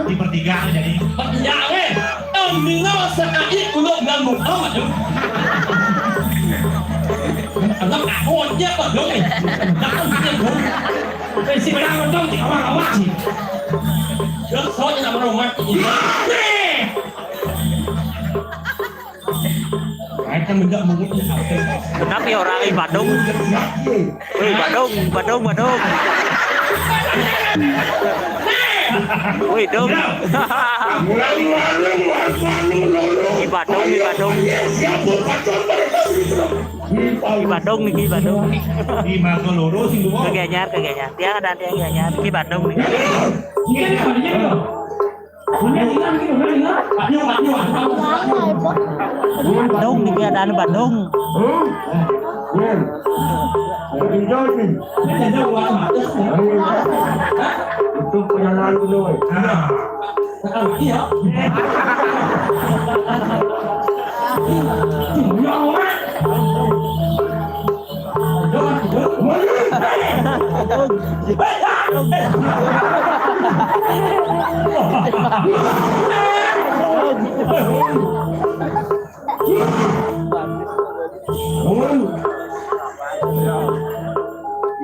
Di pertigaan jadi. Jangan, ambil sekali untuk ganggu amat. Anak aku aja kok dong. Jangan dong. Si berang dong di awak sih. Terus soalnya nama rumah. Mereka mendak mungkin apa? Kenapa ya orang ini Badung? Wih, Badung. Wih, dong. Di Badung. Di Makoloro sing dua. Keganyar. Dia ada Ganyar. Di Badung nih. Badung nih keadaan Badung. Itu penyalaan dulu. Iya.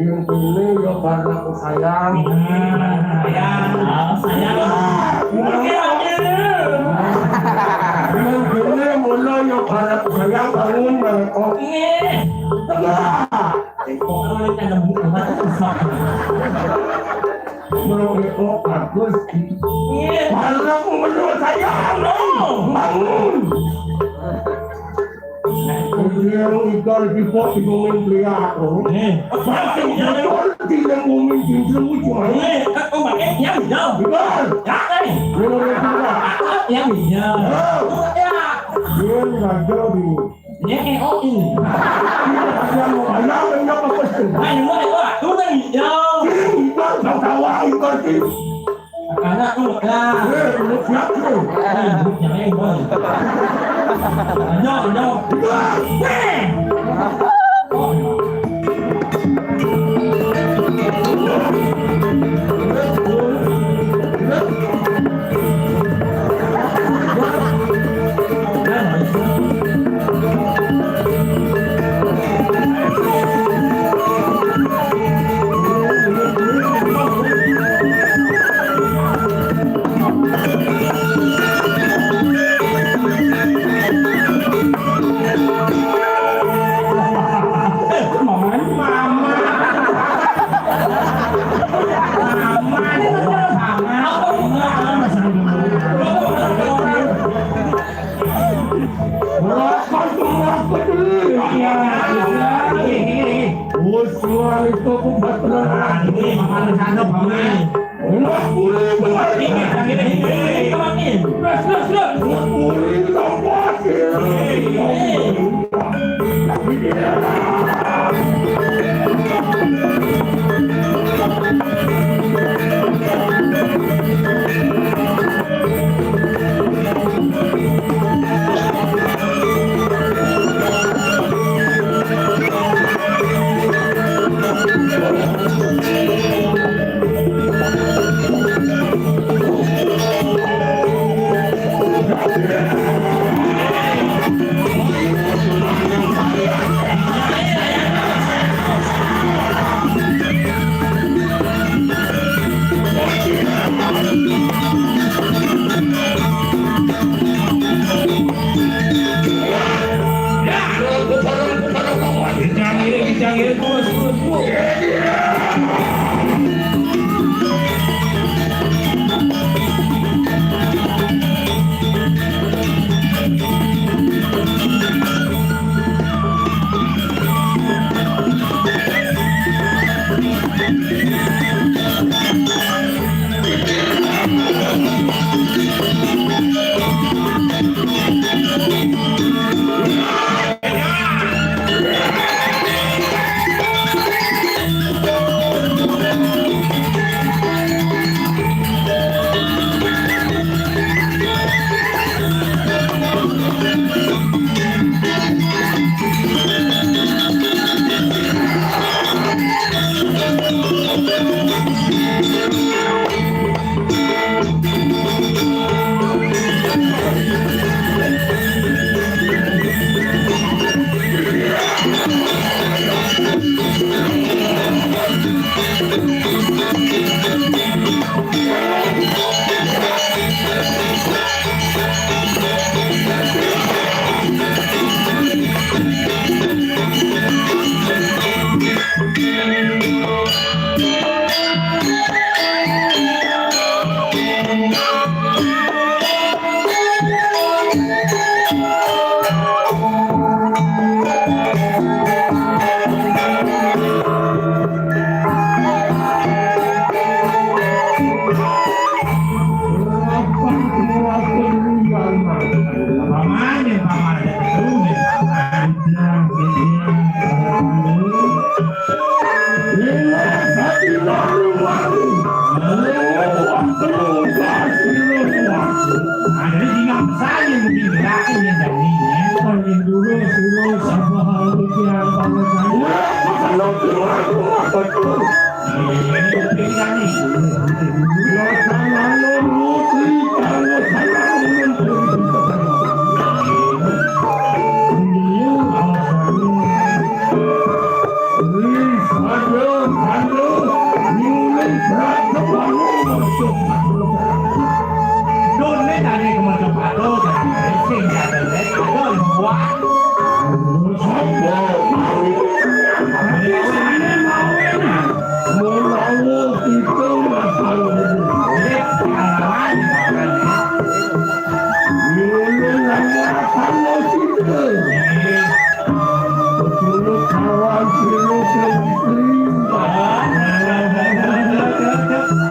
Yang ini ya karena aku sayang. Yang ini mulai ya karena aku sayang bangun mereka. Mereka bagus. Karena aku menurut sayang bangun. Yang ikan kita ngomongin beliau. Tidak ngomongin semua cuma. Ông bảo em nhá mình đâu? Dạ đây. Em mình nhờ. Dia nggak jadi. Nhé em ốp đi. Yang mau bayar yang apa pasti. Hai đứa này các bạn, chúng ta nghỉ nhau. Ikan tahu tahu ikan sih. Karena aku là Lu siap tu. nhà em thôi. Nhau. Usual itu kebetulan. Ini makanan sana paman. Nggak boleh berlari. Nggak boleh tempat. Đôn đấy là đi của một tập bà đô rồi đấy sinh ra đời đấy bà đô là quá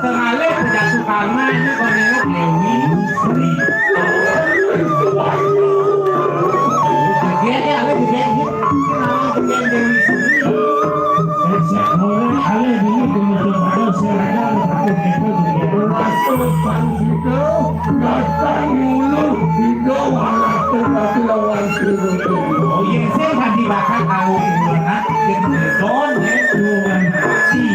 teralih tidak suka main ini konennya Dewi Sri Geget ya, apa geget gitu? Kenapa geget Dewi Sri? Oh iya, saya kan dibakar tahu kan? Don, Dewi Sri.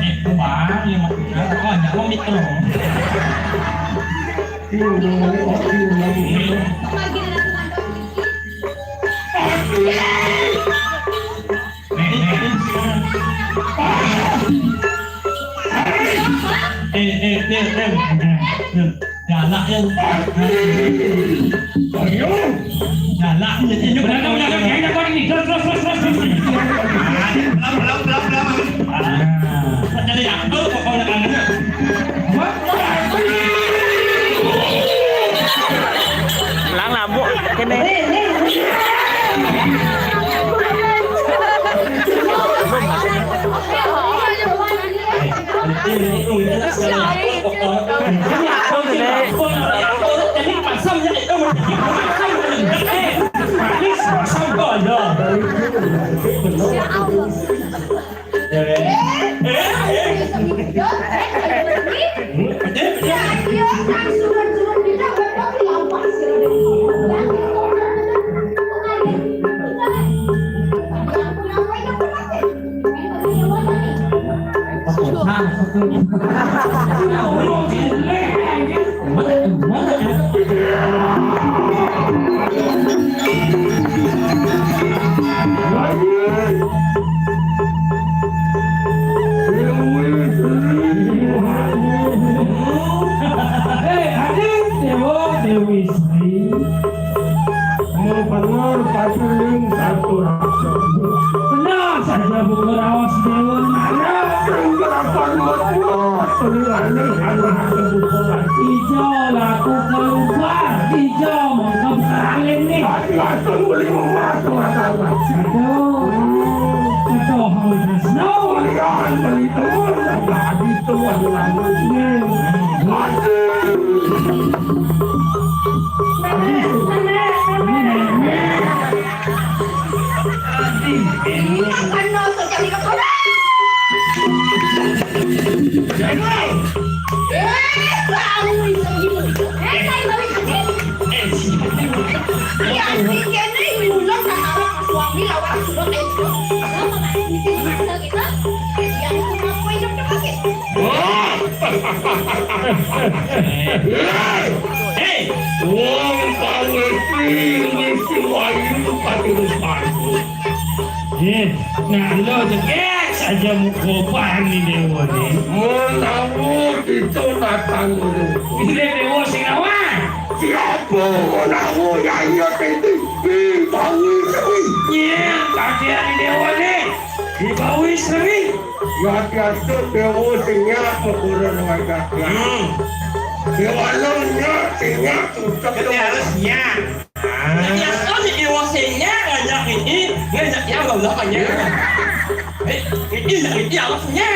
itu bang yang maksudnya oh jangan mikro. Galak yang galak ini benar kau ini terus jadi aku kau nak anaknya lang labo kene jadi pasang jadi itu pasang bodoh. Dewi Sri benar paculing satu rasa benar saja buku rawas dewa mana gerakan betul pelihara adalah kebutuhan hijau laku keluar hijau mengkap kalian nih langsung beli membantu aduh harus tahu kalian beli teman lagi tuan lanjutnya nah lo cekek saja mukopan nih dewa nih menamu itu datang dulu ini dewa sing awan siapa menamu yang iya tinggi bawi seri yang kajian dewa nih di bawi seri ya tiada dewa singnya kekurang wajah dewa lo nya singnya tutup itu harusnya ya sekali dewa singnya ngajak ini ngajak yang gak banyak ini alasannya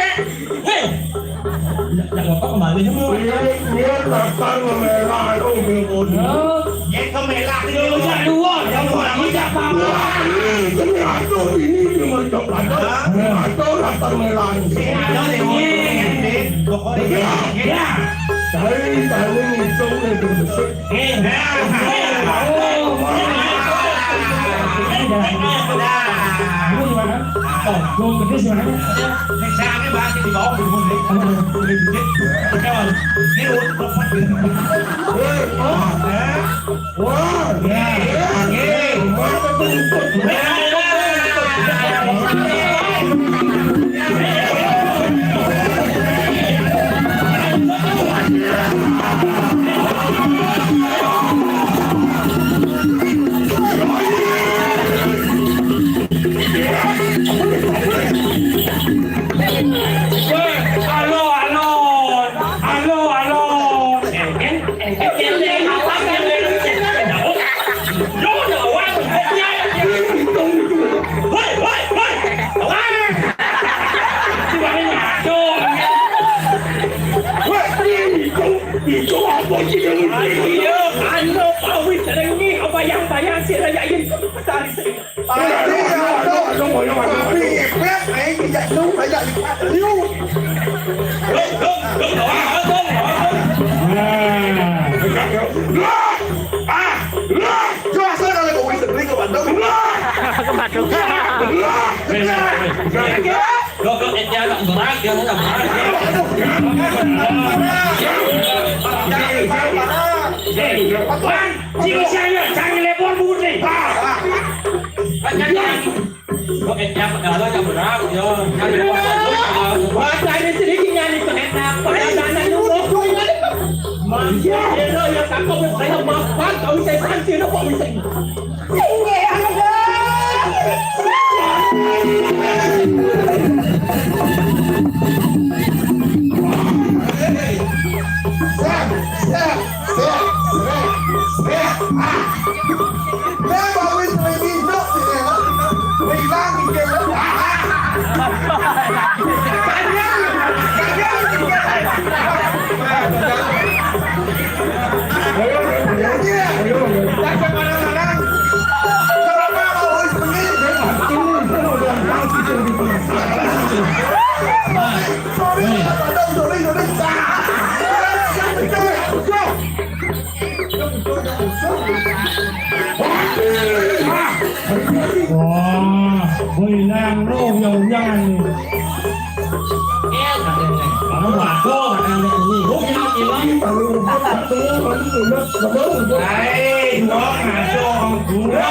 jangan apa kembali dulu dia datang memerah itu dia kemerah dulu dua yang orang tidak apa-apa ini cuma coba atau datang merah ini pokoknya ya dari itu berbesar Gue gede sih mana? Saya bahas di bawah di mulut. Kawan, ini lepas gitu. Wah, itu apa sih yang iya, anu pawit sering ni bayang-bayang si rayain petari sering. Ada mau yang mana? Tapi tidak tahu raja liu. Jual sana lagi kau sering ke Bandung. Waduh. Lo dia nggak gerak, dia nggak gerak. Jika saya jangan lepon putih. Lo dia kalau nggak gerak, yo jangan lepon. Wah, saya sedikit nyanyi enak. Pada anak dulu. Manusia dia yang takut saya maafkan kau bisa pancing kok bisa. Tinggi ada. Wah, bilang lu yang kamu waduh ini lu yang hilang hai dua ngaco dua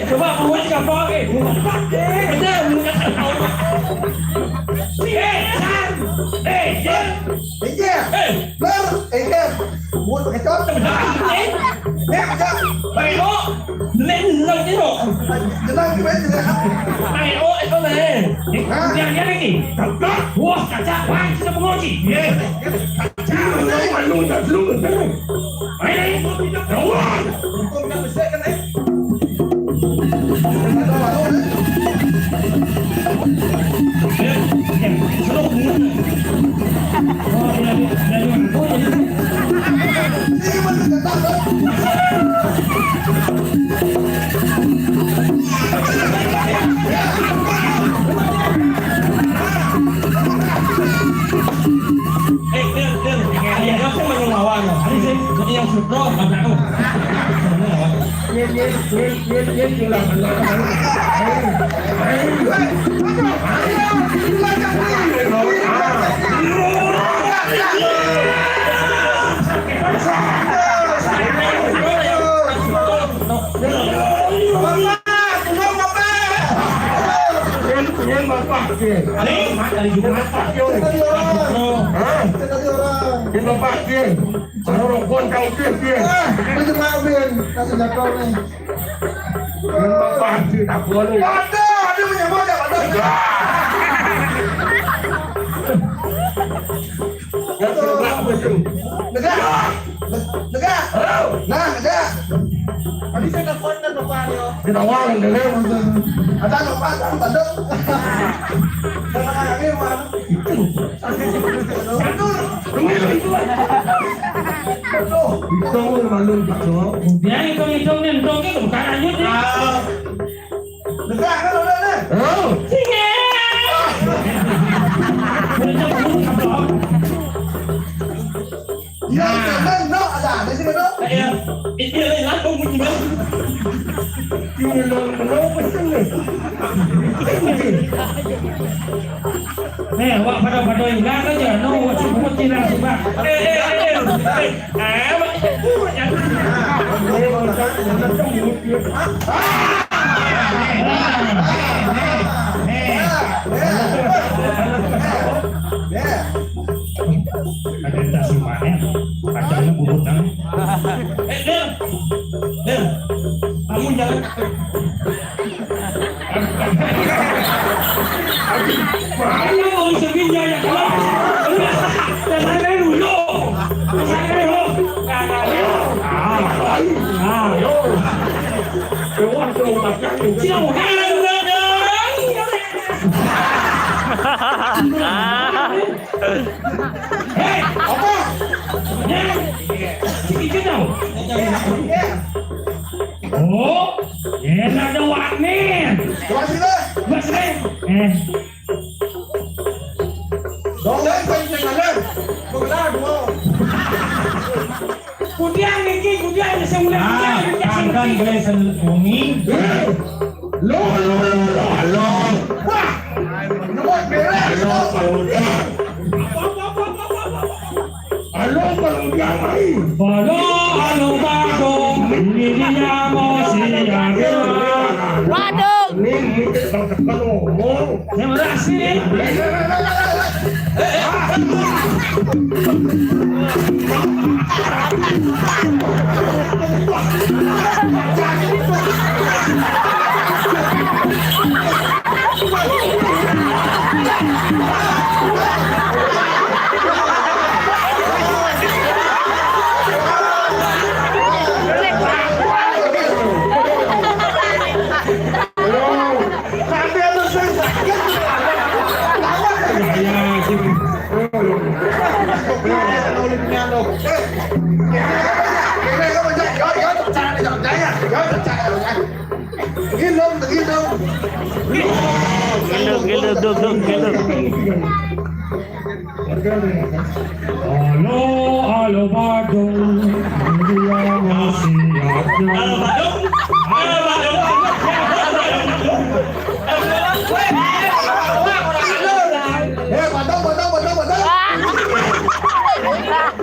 coba buat kapal lên lên cái độ này ô anh có về nhà nhà cái gì wow cả cha quang chưa có ngon gì cha mà luôn là luôn ấy đấy đúng dia hitung nih bukan lanjut nih wah pada enggak aja no cuma tidak coba ada tas mana kacanya buruk kan kamu jangan kamu mau seginya ya saya dulu hei apa ya sedikit dong Oh, ya ada wanin. Coba sini. Bos nih. Dong lain saya ngalir. Mengenal dua. Kudian nih, kudian saya mulai Nah, kangkan boleh senungi. Lo. Wah. Nomor beres. Halo Badung, ini dia Mosia. Badung. Terima kasih. Halo Badung, dia masih ada.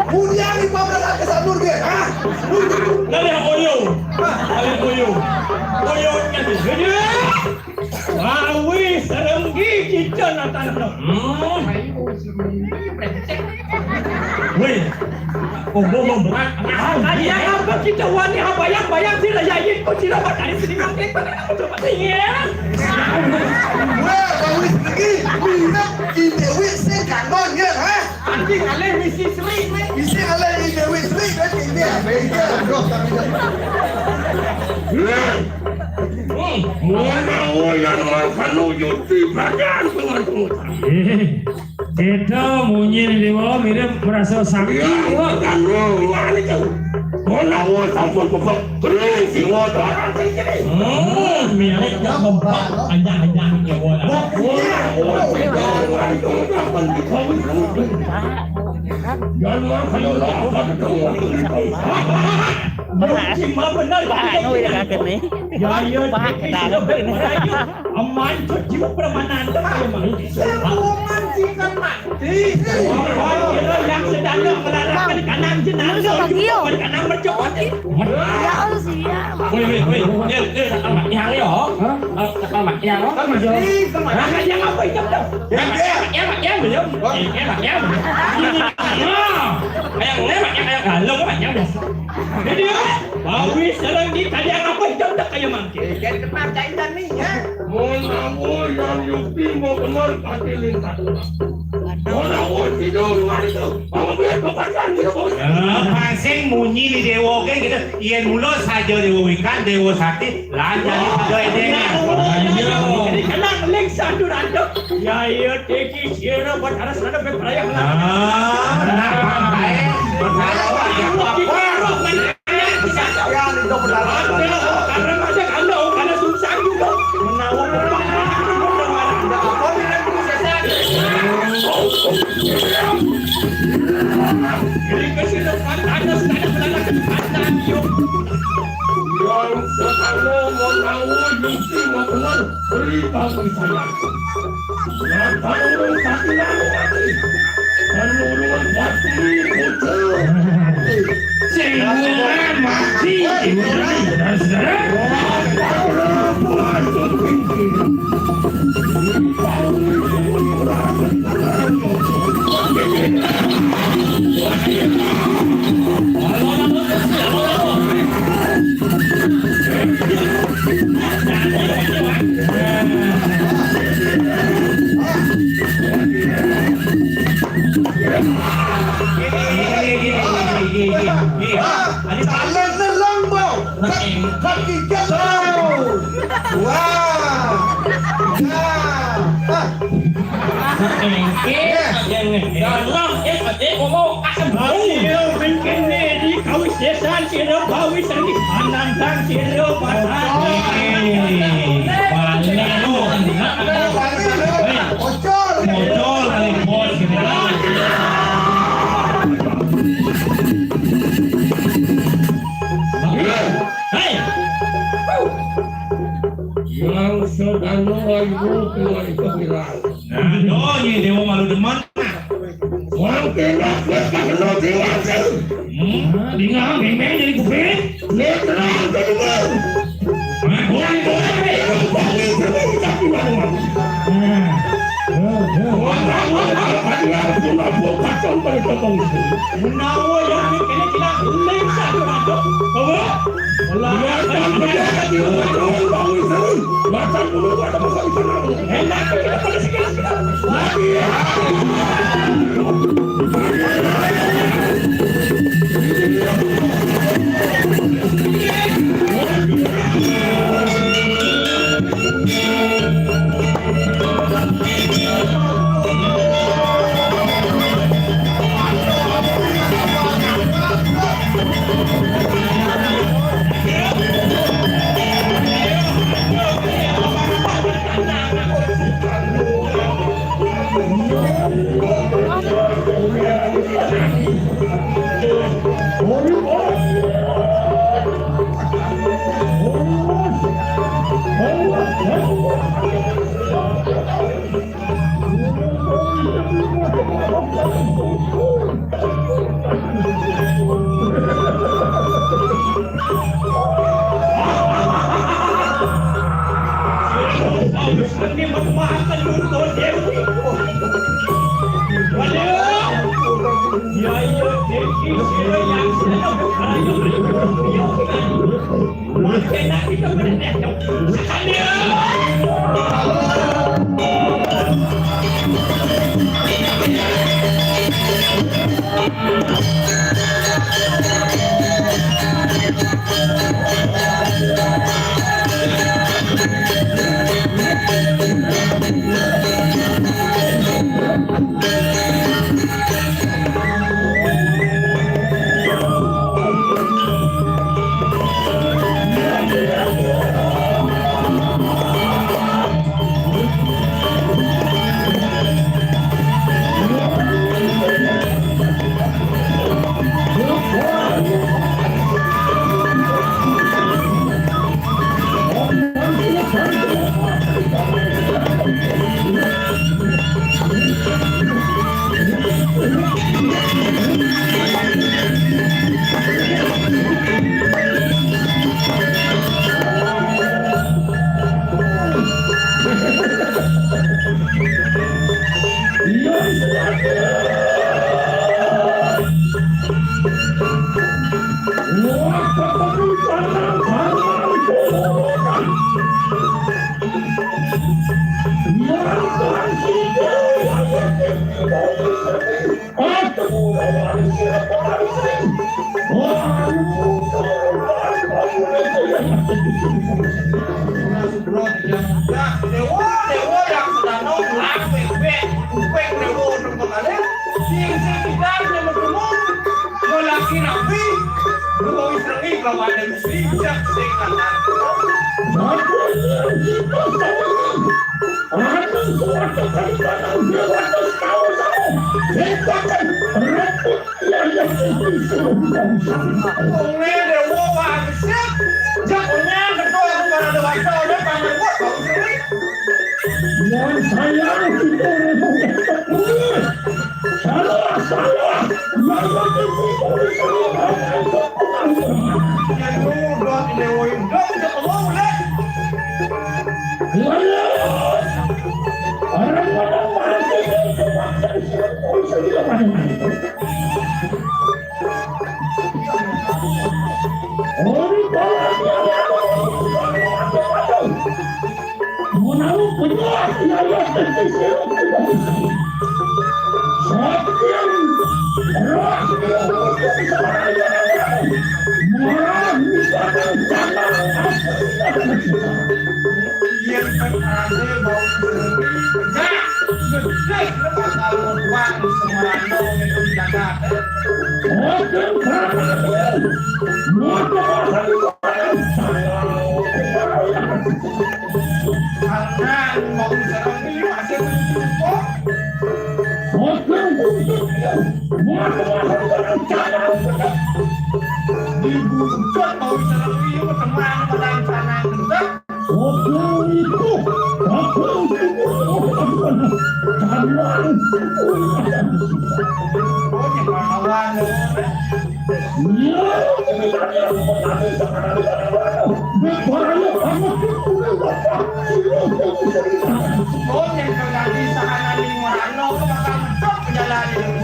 Punya 15 kesan nur dia, ha? Kalian oyo kan dia. Awi serem gigi Jonathan. Wih, bohong berat. Kalian apa kita wani bayang sila yayin ko sila dari sini makin pada coba ya. Weh, bawis lagi, minat Dewi sekangon ya, ha? Anjing alih misi Sri. Isi ala Dewi Sri kan ini ya, beda. Kita munyi di bawah mirip merasa sakit. Miliknya mempak anjang-anjang ya bola. Benar kaget nih. Aman jiwa permanen yang sedang melarang kanan jenazah kanan bercokot. Ya Allah siap. Yang yo, yang apa itu? Yang belum. Kalau yang biasa. Jadi bawi serang di tadi apa itu tak kayak mangke. Jadi kenapa cairan nih ya? Yang yupi mau benar pasti lintas. Pasing munyi di dewa kan gitu. Iyan mulut saja dewa wikan, dewa sakti, lanjut pada edengan. Jadi kenang link satu rantok. Ya iya teki siapa buat harus ada berperayaan. Jalan lelang bau, kaki jatuh. Wah, nantang kiro patah. Banyak lu. Mocol kali bos gitu. Hei. Yang sedang ibu keluar kebiran. Nah, doi dewa malu demen. Orang kena kalau dewa sih. Dengar memang jadi kuping. Netrang jadi bang. Karena mau serang ini masih mencukup. Dibujut mau serang ini teman pada sana kendak. Oh, kawan. Oh, yang terjadi sahaja di Morano bakal mentok jalan ini.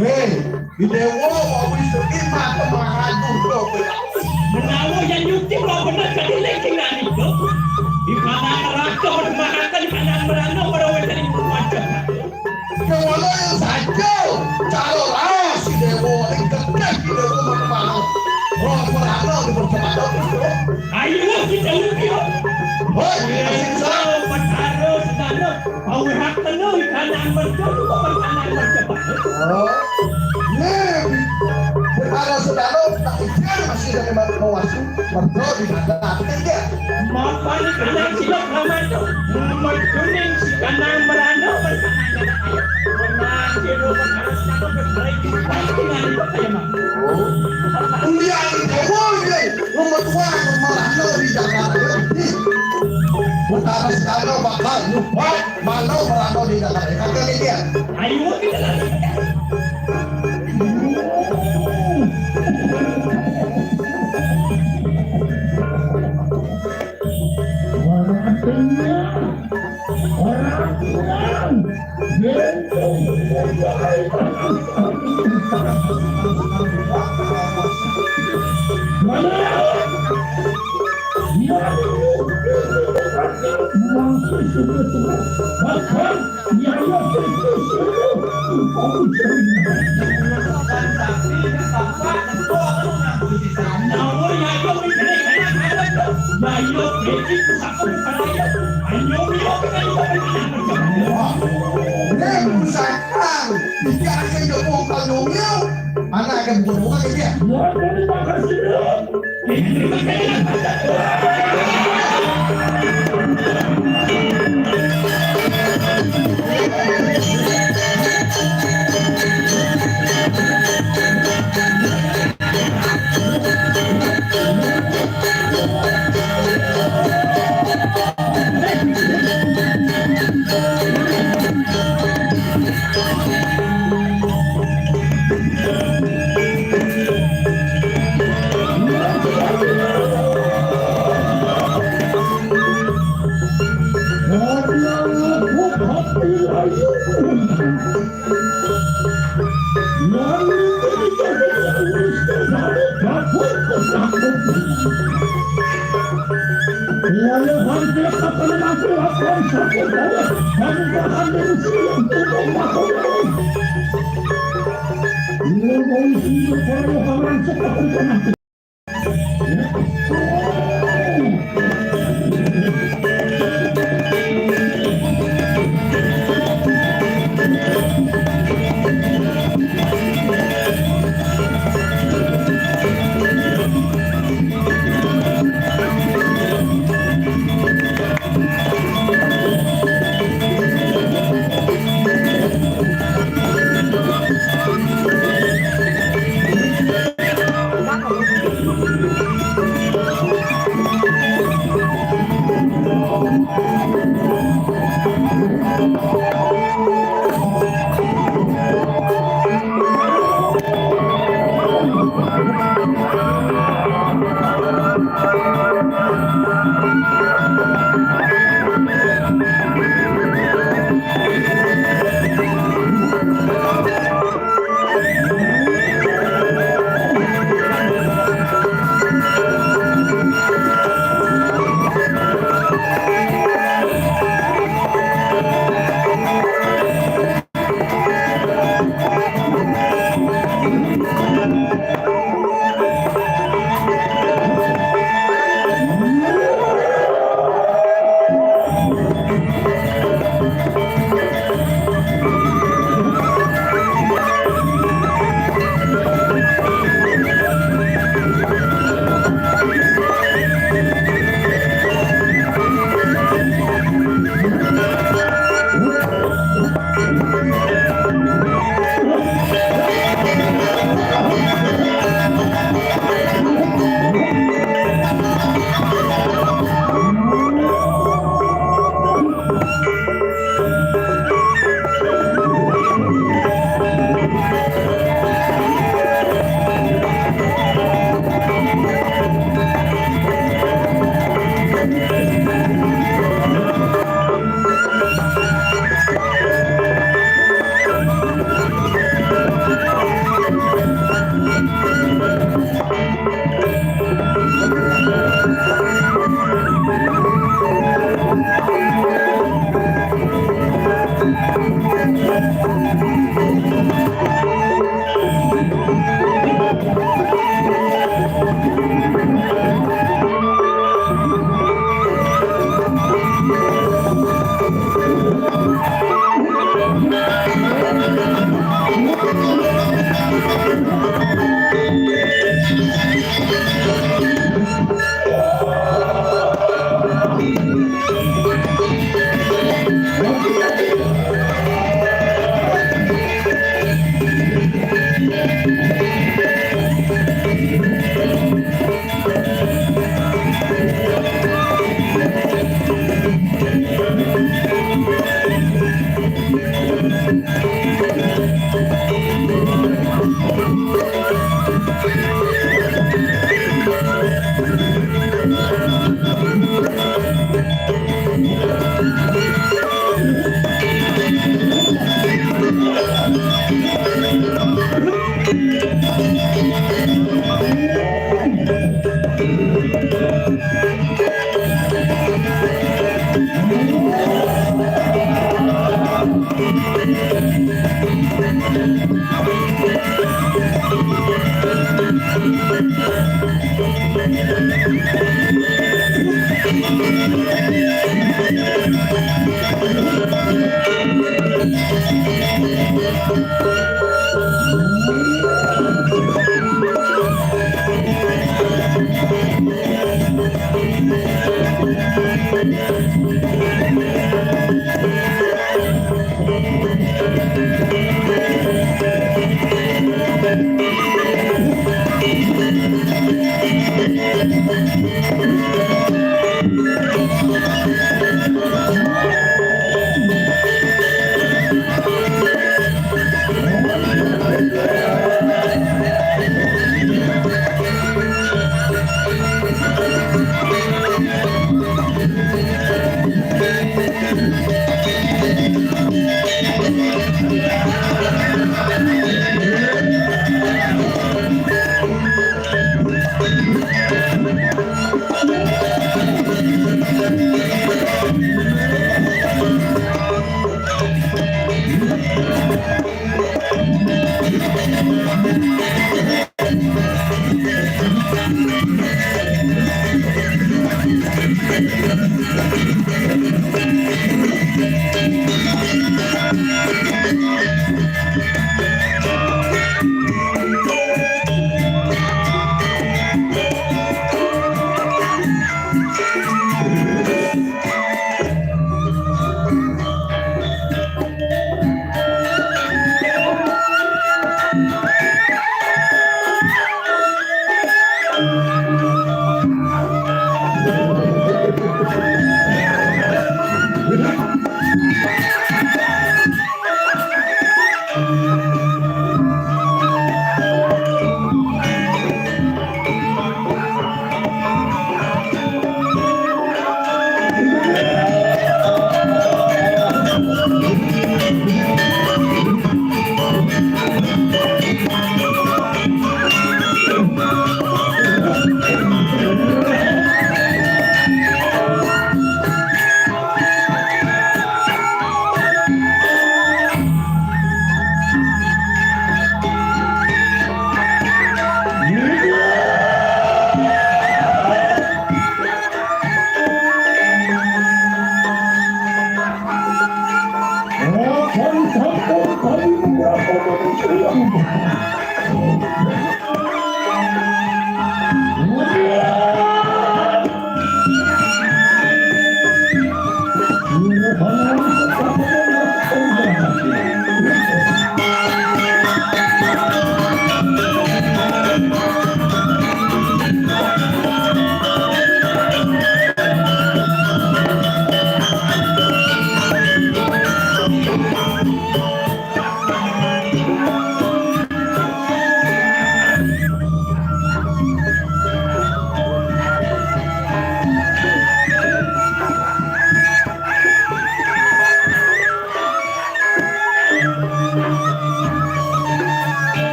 Hei, di Dewa mau wisuki mata mahadu bro. Menawa yang YouTube lo benar jadi leking nani itu. Di mana neraka bermakan di mana merana merawat dari macam. Kewala yang saja, calo lah si Dewa yang tegak di Dewa mana. Roh merana di percepatan bro. Ayo kita lukio. Hei, masih sah. Petaro sedana. Au hak tenu kanan berjauh berkanan bercepat. Oh, nih, berada sedalo tak ikan masih dari bawaslu berdua di mana tidak. Maka ni kanan silap ramai tu. Nomor kuning si kanan merana berkanan ayat. Benar jeru berkanan sedana berbaik. Pasti nani ayam. Kuliah di Dewa ini, nomor tua merana di Jakarta. Berada sedalo bakal lupa mana merana di Jakarta. Kagak dia. Ayo kita lari. Ini usahakan jika akan jauh kalungnya, anak akan berbuat ke dia.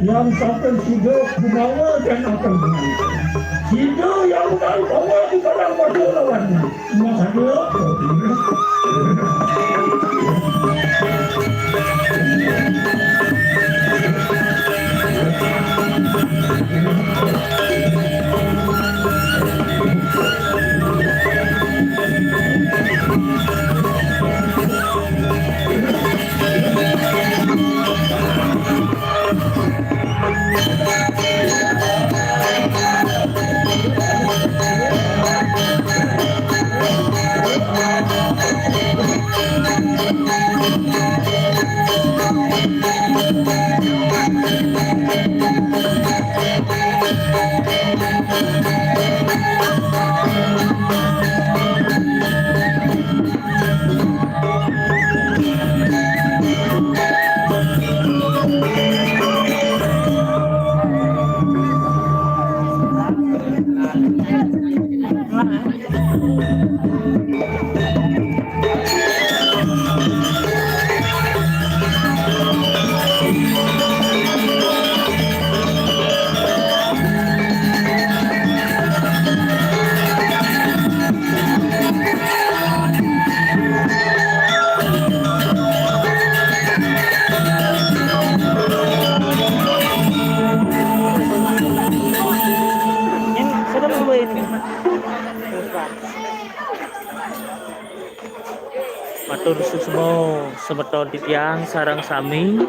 yang sampai hidup di bawah dan akan menang. Hidup yang bawa di padang pasir lawannya. Masa dia orang ya. Yang sudah berubah ini. Matur susmo semeton titiang sarang sami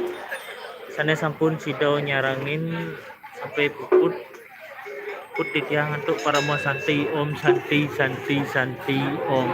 sana sampun sido nyarangin sampai puput titiang untuk para mau santi om santi santi santi om.